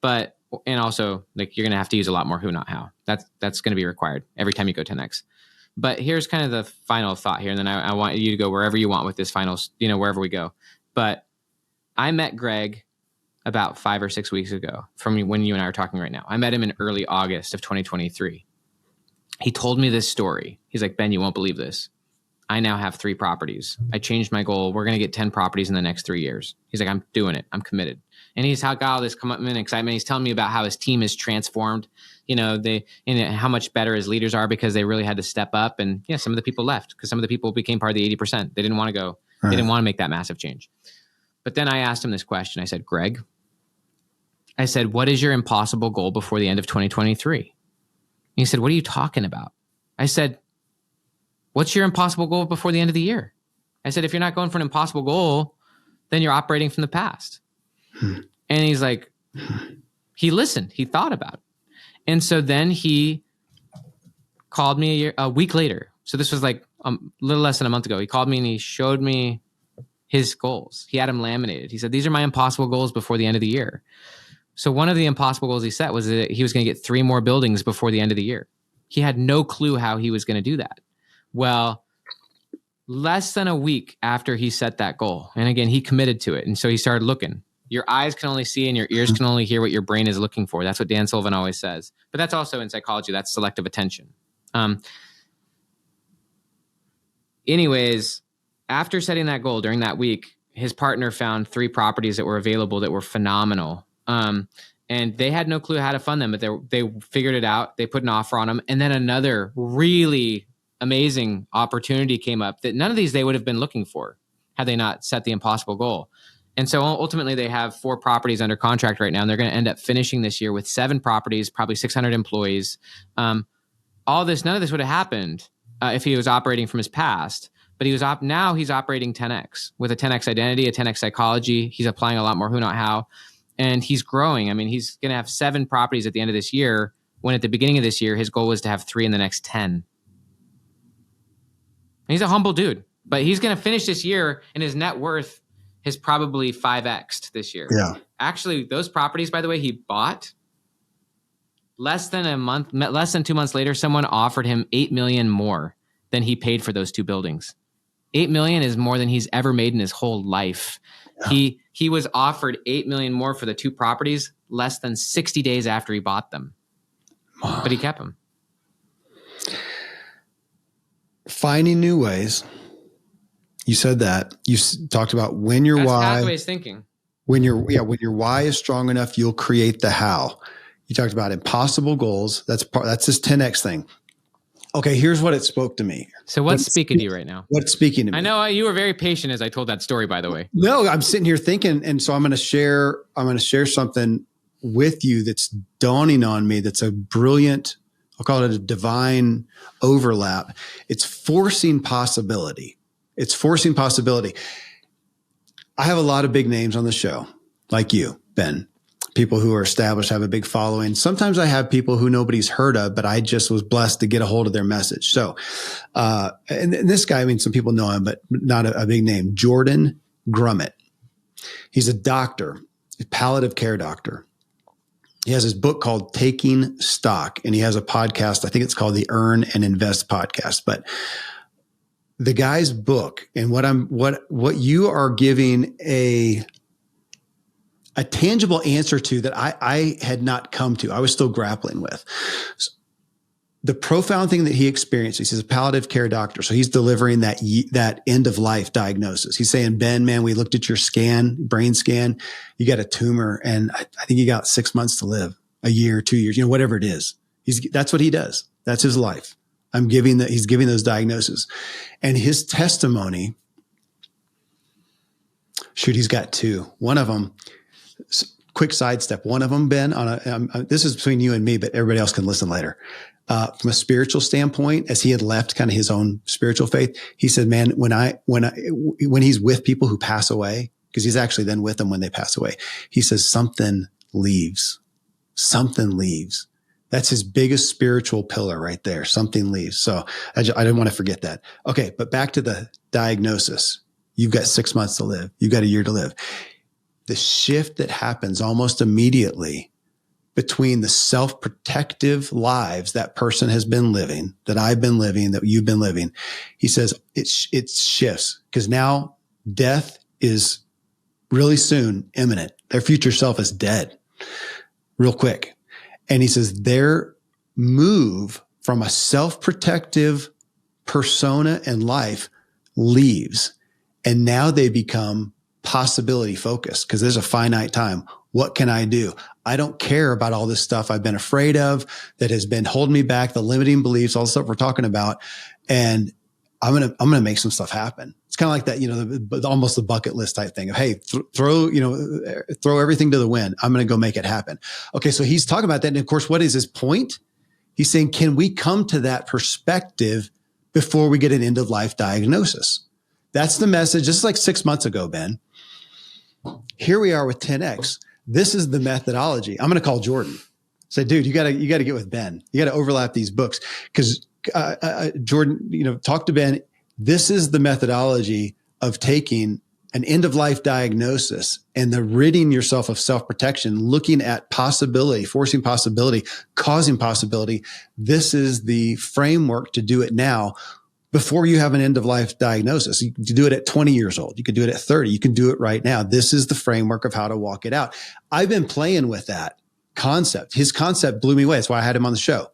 And also, like, you're going to have to use a lot more who, not how. That's going to be required every time you go 10x. But here's kind of the final thought here. And then I want you to go wherever you want with this final, wherever we go. But I met Greg about 5 or 6 weeks ago from when you and I are talking right now. I met him in early August of 2023. He told me this story. He's like, Ben, you won't believe this. I now have 3 properties. I changed my goal. We're going to get 10 properties in the next 3 years. He's like, I'm doing it. I'm committed. And he's got all this commitment and excitement. He's telling me about how his team is transformed, and how much better his leaders are because they really had to step up. And some of the people left because some of the people became part of the 80%. They didn't want to go. Right. They didn't want to make that massive change. But then I asked him this question. I said, Greg, what is your impossible goal before the end of 2023? And he said, what are you talking about? I said, what's your impossible goal before the end of the year? I said, if you're not going for an impossible goal, then you're operating from the past. And he's like, he listened, he thought about it. And so then he called me a week later. So this was like a little less than a month ago. He called me and he showed me his goals. He had them laminated. He said, these are my impossible goals before the end of the year. So one of the impossible goals he set was that he was going to get 3 more buildings before the end of the year. He had no clue how he was going to do that. Well, less than a week after he set that goal, and again, he committed to it. And so he started looking. Your eyes can only see and your ears can only hear what your brain is looking for. That's what Dan Sullivan always says. But that's also in psychology, that's selective attention. Anyways, after setting that goal during that week, his partner found 3 properties that were available that were phenomenal. And they had no clue how to fund them, but they figured it out. They put an offer on them. And then another really amazing opportunity came up that none of these they would have been looking for had they not set the impossible goal. And so ultimately they have 4 properties under contract right now, and they're going to end up finishing this year with 7 properties, probably 600 employees. None of this would have happened if he was operating from his past, but now he's operating 10x with a 10x identity, a 10x psychology. He's applying a lot more who, not how, and he's growing. I mean, he's going to have 7 properties at the end of this year, when at the beginning of this year, his goal was to have 3 in the next 10. He's a humble dude, but he's going to finish this year and his net worth is probably 5x'd this year. Yeah. Actually, those properties, by the way, he bought less than 2 months later, someone offered him $8 million more than he paid for those 2 buildings. $8 million is more than he's ever made in his whole life. Yeah. He was offered $8 million more for the 2 properties less than 60 days after he bought them, but he kept them. Finding new ways. You said that. You talked about when your why. Pathways thinking. When your why is strong enough, you'll create the how. You talked about impossible goals. That's this 10x thing. Okay, here's what it spoke to me. So what's speaking to you right now? What's speaking to me? I know you were very patient as I told that story, by the way. No, I'm sitting here thinking, and so I'm going to share something with you that's dawning on me. That's a brilliant, I'll call it a divine overlap. It's forcing possibility. I have a lot of big names on the show, like you, Ben. People who are established, have a big following. Sometimes I have people who nobody's heard of, but I just was blessed to get a hold of their message. So, and this guy, I mean, some people know him, but not a big name, Jordan Grummett. He's a doctor, a palliative care doctor. He has his book called Taking Stock, and he has a podcast. I think it's called the Earn and Invest podcast. But the guy's book and what you are giving a tangible answer to that I had not come to. I was still grappling with. The profound thing that he experienced, he's a palliative care doctor. So he's delivering that end of life diagnosis. He's saying, Ben, man, we looked at your brain scan. You got a tumor, and I think you got 6 months to live, a year, 2 years, whatever it is. That's what he does. That's his life. He's giving those diagnoses, and his testimony, he's got 2. One of them, quick sidestep. One of them, Ben, this is between you and me, but everybody else can listen later. From a spiritual standpoint, as he had left kind of his own spiritual faith, he said, man, when he's with people who pass away, because he's actually then with them when they pass away, he says something leaves. something leaves. That's his biggest spiritual pillar right there. Something leaves. So I didn't want to forget that. Okay. But back to the diagnosis. You've got 6 months to live. You've got a year to live. The shift that happens almost immediately between the self-protective lives that person has been living, that I've been living, that you've been living, he says it shifts because now death is really soon imminent. Their future self is dead real quick. And he says their move from a self-protective persona and life leaves. And now they become possibility focused because there's a finite time. What can I do? I don't care about all this stuff I've been afraid of that has been holding me back, the limiting beliefs, all the stuff we're talking about. And I'm going to make some stuff happen. It's kind of like that, almost the bucket list type thing of, hey, throw everything to the wind. I'm going to go make it happen. Okay. So he's talking about that. And of course, what is his point? He's saying, can we come to that perspective before we get an end of life diagnosis? That's the message. Just like 6 months ago, Ben, here we are with 10X. This is the methodology. I'm going to call Jordan. Say, dude, you got to get with Ben. You got to overlap these books because Jordan, talk to Ben. This is the methodology of taking an end of life diagnosis and the ridding yourself of self-protection, looking at possibility, forcing possibility, causing possibility. This is the framework to do it now before you have an end of life diagnosis. You can do it at 20 years old. You can do it at 30. You can do it right now. This is the framework of how to walk it out. I've been playing with that concept. His concept blew me away. That's why I had him on the show.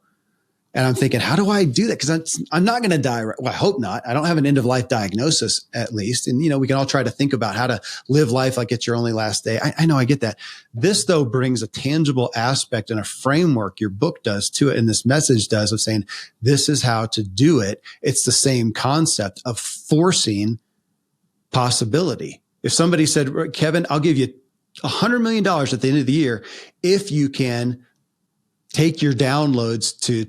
And I'm thinking, how do I do that? Because I'm not going to die. Well, I hope not. I don't have an end of life diagnosis, at least. And, we can all try to think about how to live life like it's your only last day. I know I get that. This, though, brings a tangible aspect and a framework your book does to it. And this message does of saying, this is how to do it. It's the same concept of forcing possibility. If somebody said, Kevin, I'll give you $100 million at the end of the year if you can take your downloads to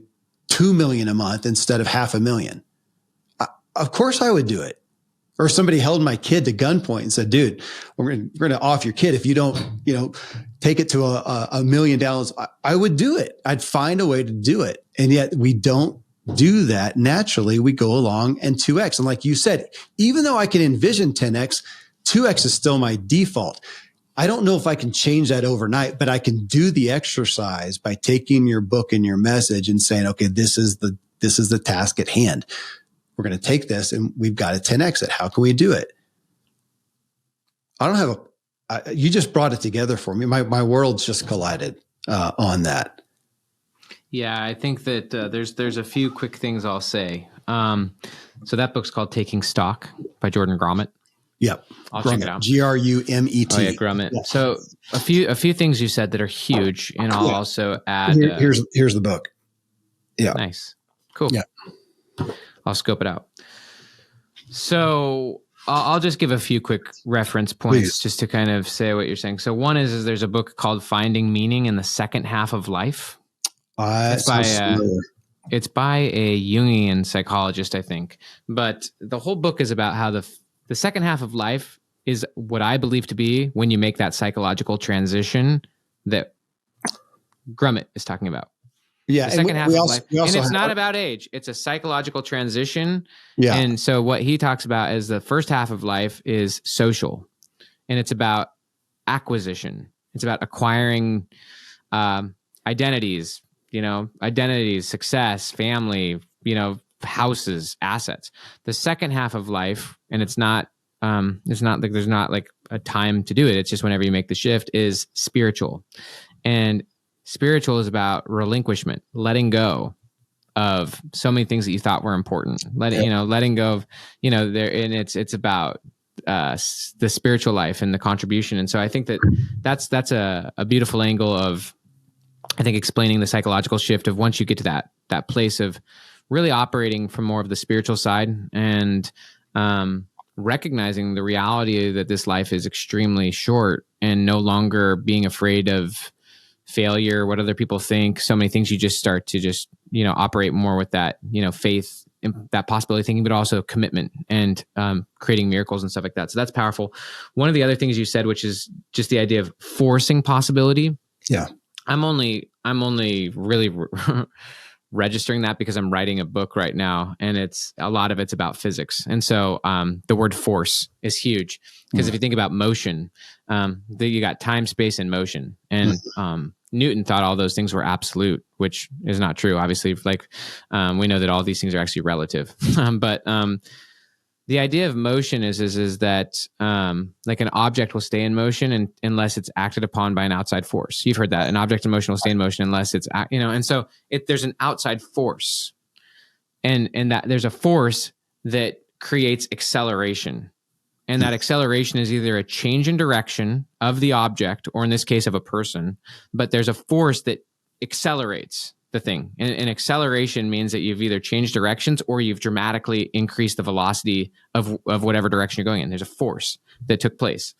2 million a month instead of $500,000. Of course I would do it. Or somebody held my kid to gunpoint and said, dude, we're going to off your kid if you don't, take it to $1 million. I would do it. I'd find a way to do it. And yet we don't do that naturally. We go along and 2X. And like you said, even though I can envision 10X, 2X is still my default. I don't know if I can change that overnight, but I can do the exercise by taking your book and your message and saying, okay, this is the task at hand. We're going to take this and we've got to 10X it. How can we do it? I don't have you just brought it together for me. My world's just collided on that. Yeah, I think that there's a few quick things I'll say. So that book's called Taking Stock by Jordan Grommet. Yep. I'll check it out. Grumet. Oh yeah, Grommet. Yeah. So a few things you said that are huge, and I'll also add. Here's the book. Yeah. Nice. Cool. Yeah. I'll scope it out. So I'll just give a few quick reference points just to kind of say what you're saying. So one is there's a book called Finding Meaning in the Second Half of Life. It's by a Jungian psychologist, I think. But the whole book is about how the second half of life is what I believe to be when you make that psychological transition that Grommet is talking about. Yeah. The second half of life. And it's not about age. It's a psychological transition. Yeah. And so what he talks about is the first half of life is social. And it's about acquisition. It's about acquiring identities, success, family, houses, assets. The second half of life, and it's not like there's not like a time to do it. It's just whenever you make the shift, is spiritual. And spiritual is about relinquishment, letting go of so many things that you thought were important. Letting go of, and it's about the spiritual life and the contribution. And so I think that's a beautiful angle of, I think, explaining the psychological shift of once you get to that place of really operating from more of the spiritual side and recognizing the reality that this life is extremely short and no longer being afraid of failure, what other people think, so many things. You just start to operate more with that, faith, that possibility thinking, but also commitment and creating miracles and stuff like that. So that's powerful. One of the other things you said, which is just the idea of forcing possibility. Yeah. I'm only really registering that because I'm writing a book right now, and a lot of it's about physics. And so the word force is huge, because if you think about motion, you got time, space, and motion. And Newton thought all those things were absolute, which is not true. Obviously, like we know that all these things are actually relative. But the idea of motion is that like an object will stay in motion unless it's acted upon by an outside force. You've heard that an object in motion will stay in motion unless it's and so there's an outside force, and that there's a force that creates acceleration, and that acceleration is either a change in direction of the object, or in this case of a person, but there's a force that accelerates the thing. And acceleration means that you've either changed directions or you've dramatically increased the velocity of whatever direction you're going in. There's a force that took place.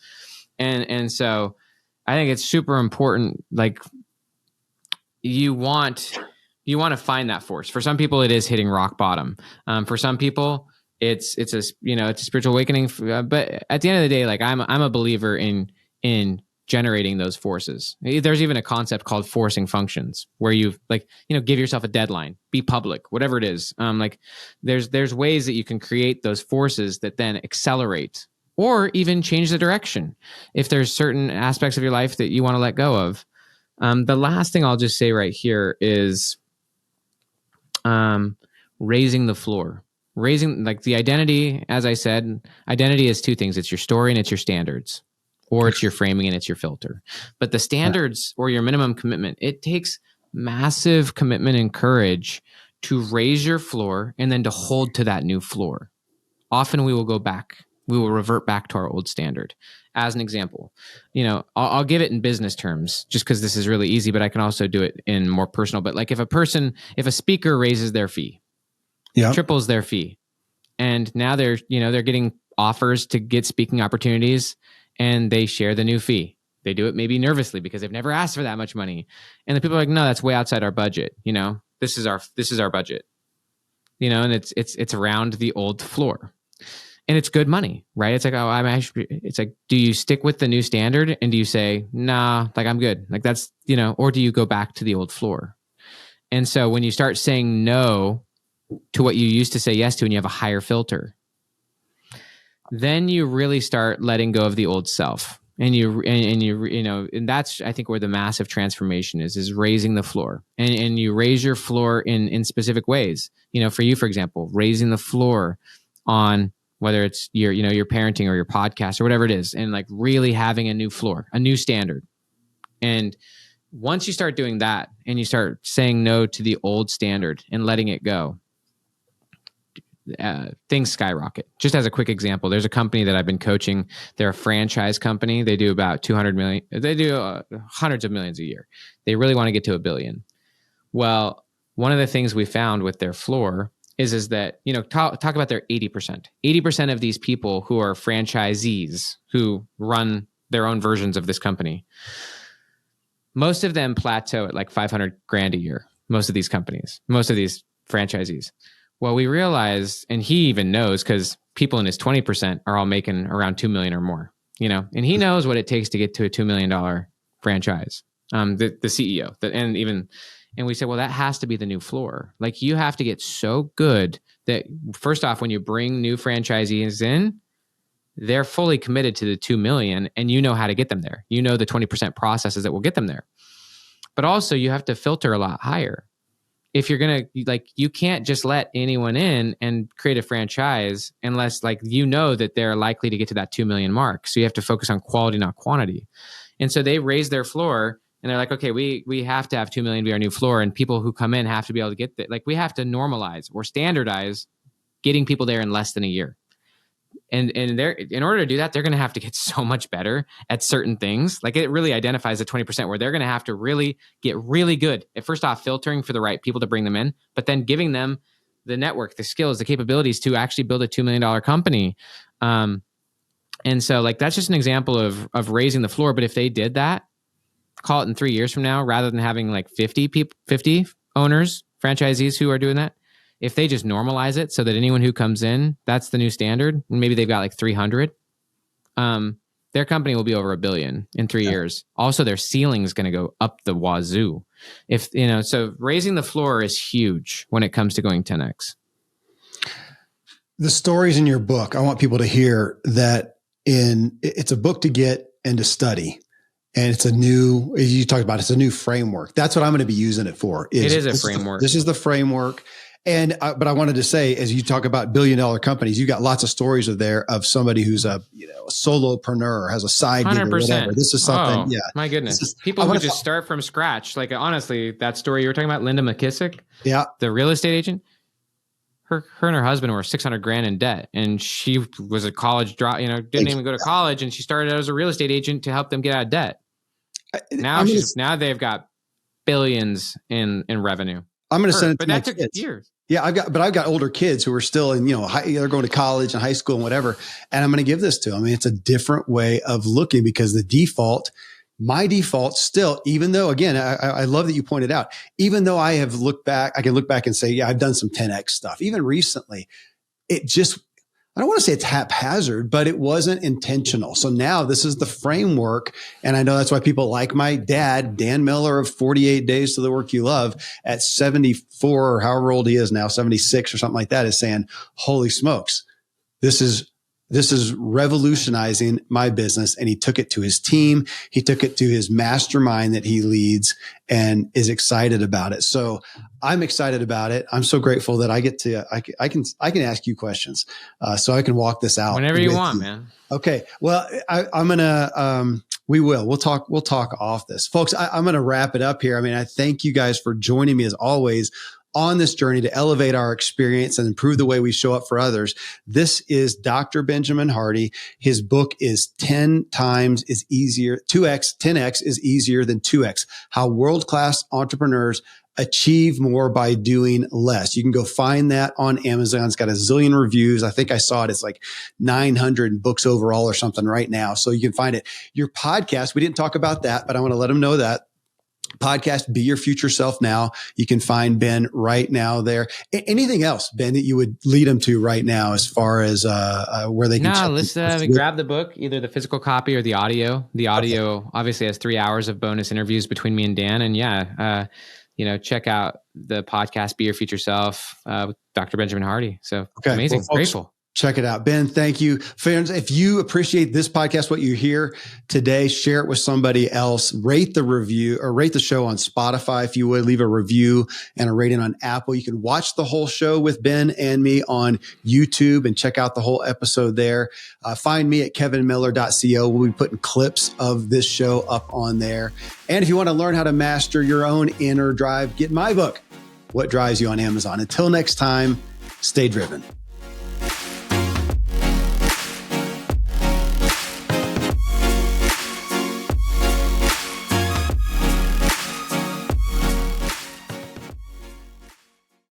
And so I think it's super important. Like you want to find that force. For some people, it is hitting rock bottom. For some people, it's a spiritual awakening. But at the end of the day, like I'm a believer in generating those forces. There's even a concept called forcing functions, where you give yourself a deadline, be public, whatever it is. Like there's ways that you can create those forces that then accelerate or even change the direction if there's certain aspects of your life that you want to let go of. The last thing I'll just say right here is raising the floor. Raising, like the identity, as I said, identity is two things. It's your story and it's your standards, or it's your framing and it's your filter. But the standards or your minimum commitment, it takes massive commitment and courage to raise your floor and then to hold to that new floor. Often we will go back. We will revert back to our old standard. As an example, I'll give it in business terms just because this is really easy, but I can also do it in more personal. But like if a speaker raises their fee, triples their fee, and now they're getting offers to get speaking opportunities, and they share the new fee. They do it maybe nervously because they've never asked for that much money. And the people are like, no, that's way outside our budget. This is our budget, and it's around the old floor, and it's good money, right? It's like, it's like, do you stick with the new standard and do you say, nah, like I'm good. Like that's, or do you go back to the old floor? And so when you start saying no to what you used to say yes to, and you have a higher filter, then you really start letting go of the old self, and and that's, I think, where the massive transformation is raising the floor, and you raise your floor in specific ways. For you, for example, raising the floor on whether it's your parenting or your podcast or whatever it is, and like really having a new floor, a new standard. And once you start doing that, and you start saying no to the old standard and letting it go, things skyrocket. Just as a quick example, there's a company that I've been coaching. They're a franchise company. They do about 200 million. They do hundreds of millions a year. They really want to get to $1 billion. Well, one of the things we found with their floor is that, talk about their 80%. 80% of these people who are franchisees who run their own versions of this company, most of them plateau at like 500 grand a year. Most of these companies, most of these franchisees. Well, we realized, and he even knows, because people in his 20% are all making around 2 million or more, and he knows what it takes to get to a $2 million franchise. The CEO, and we said, well, that has to be the new floor. Like you have to get so good that first off, when you bring new franchisees in, they're fully committed to the 2 million, and you know how to get them there. You know the 20% processes that will get them there. But also you have to filter a lot higher. If you're going to, you can't just let anyone in and create a franchise unless that they're likely to get to that 2 million mark. So you have to focus on quality, not quantity. And so they raise their floor, and they're like, okay, we have to have 2 million be our new floor. And people who come in have to be able to get that. Like we have to normalize or standardize getting people there in less than a year. And in order to do that, they're going to have to get so much better at certain things. Like it really identifies the 20% where they're going to have to really get really good at, first off, filtering for the right people to bring them in, but then giving them the network, the skills, the capabilities to actually build a $2 million company. And so that's just an example of raising the floor. But if they did that, call it in 3 years from now, rather than having 50 owners, franchisees who are doing that, if they just normalize it so that anyone who comes in, that's the new standard, and maybe they've got 300, Their company will be over $1 billion in 3 years. Also, their ceiling is going to go up the wazoo. So raising the floor is huge when it comes to going 10x. The stories in your book, I want people to hear that it's a book to get and to study. And it's you talked about, it's a new framework. That's what I'm going to be using it for. It is a framework. This is the framework. But I wanted to say, as you talk about $1 billion companies, you got lots of stories of somebody who's a solopreneur, has a side gig or whatever. This is something. My goodness. People who just start from scratch. Like, honestly, that story you were talking about, Linda McKissick, the real estate agent, her and her husband were $600,000 in debt, and she was a college drop, didn't even go to college, and she started as a real estate agent to help them get out of debt. Now they've got billions in revenue. I'm going to send it to my kids. But that took years. Yeah, I've got older kids who are still in, they're going to college and high school and whatever. And I'm going to give this to them. I mean, it's a different way of looking, because my default still, even though, again, I love that you pointed out, even though I can look back and say, yeah, I've done some 10X stuff. Even recently, I don't want to say it's haphazard, but it wasn't intentional. So now this is the framework. And I know that's why people like my dad, Dan Miller of 48 Days to the Work You Love, at 74 or however old he is now, 76 or something like that, is saying, holy smokes, this is revolutionizing my business. And he took it to his team. He took it to his mastermind that he leads and is excited about it. So I'm excited about it. I'm so grateful that I can ask you questions. So I can walk this out whenever you want, man. Okay. Well, I'm going to, we'll talk off this, folks. I'm going to wrap it up here. I mean, I thank you guys for joining me as always on this journey to elevate our experience and improve the way we show up for others. This is Dr. Benjamin Hardy. His book is 10x is easier. 10x is easier than 2x. How world-class entrepreneurs achieve more by doing less. You can go find that on Amazon. It's got a zillion reviews. I think I saw it. It's like 900 books overall or something right now. So you can find it. Your podcast, we didn't talk about that, but I want to let them know that. Podcast, Be Your Future Self Now. You can find Ben right now there. Anything else, Ben, that you would lead them to right now as far as where they can check? Let's grab the book, either the physical copy or the audio. The audio obviously has 3 hours of bonus interviews between me and Dan. And check out the podcast, Be Your Future Self, with Dr. Benjamin Hardy. So amazing. Well, folks, grateful. Check it out. Ben, thank you. Friends, if you appreciate this podcast, what you hear today, share it with somebody else. Rate the show on Spotify, if you would. Leave a review and a rating on Apple. You can watch the whole show with Ben and me on YouTube and check out the whole episode there. Find me at kevinmiller.co. We'll be putting clips of this show up on there. And if you want to learn how to master your own inner drive, get my book, What Drives You, on Amazon. Until next time, stay driven.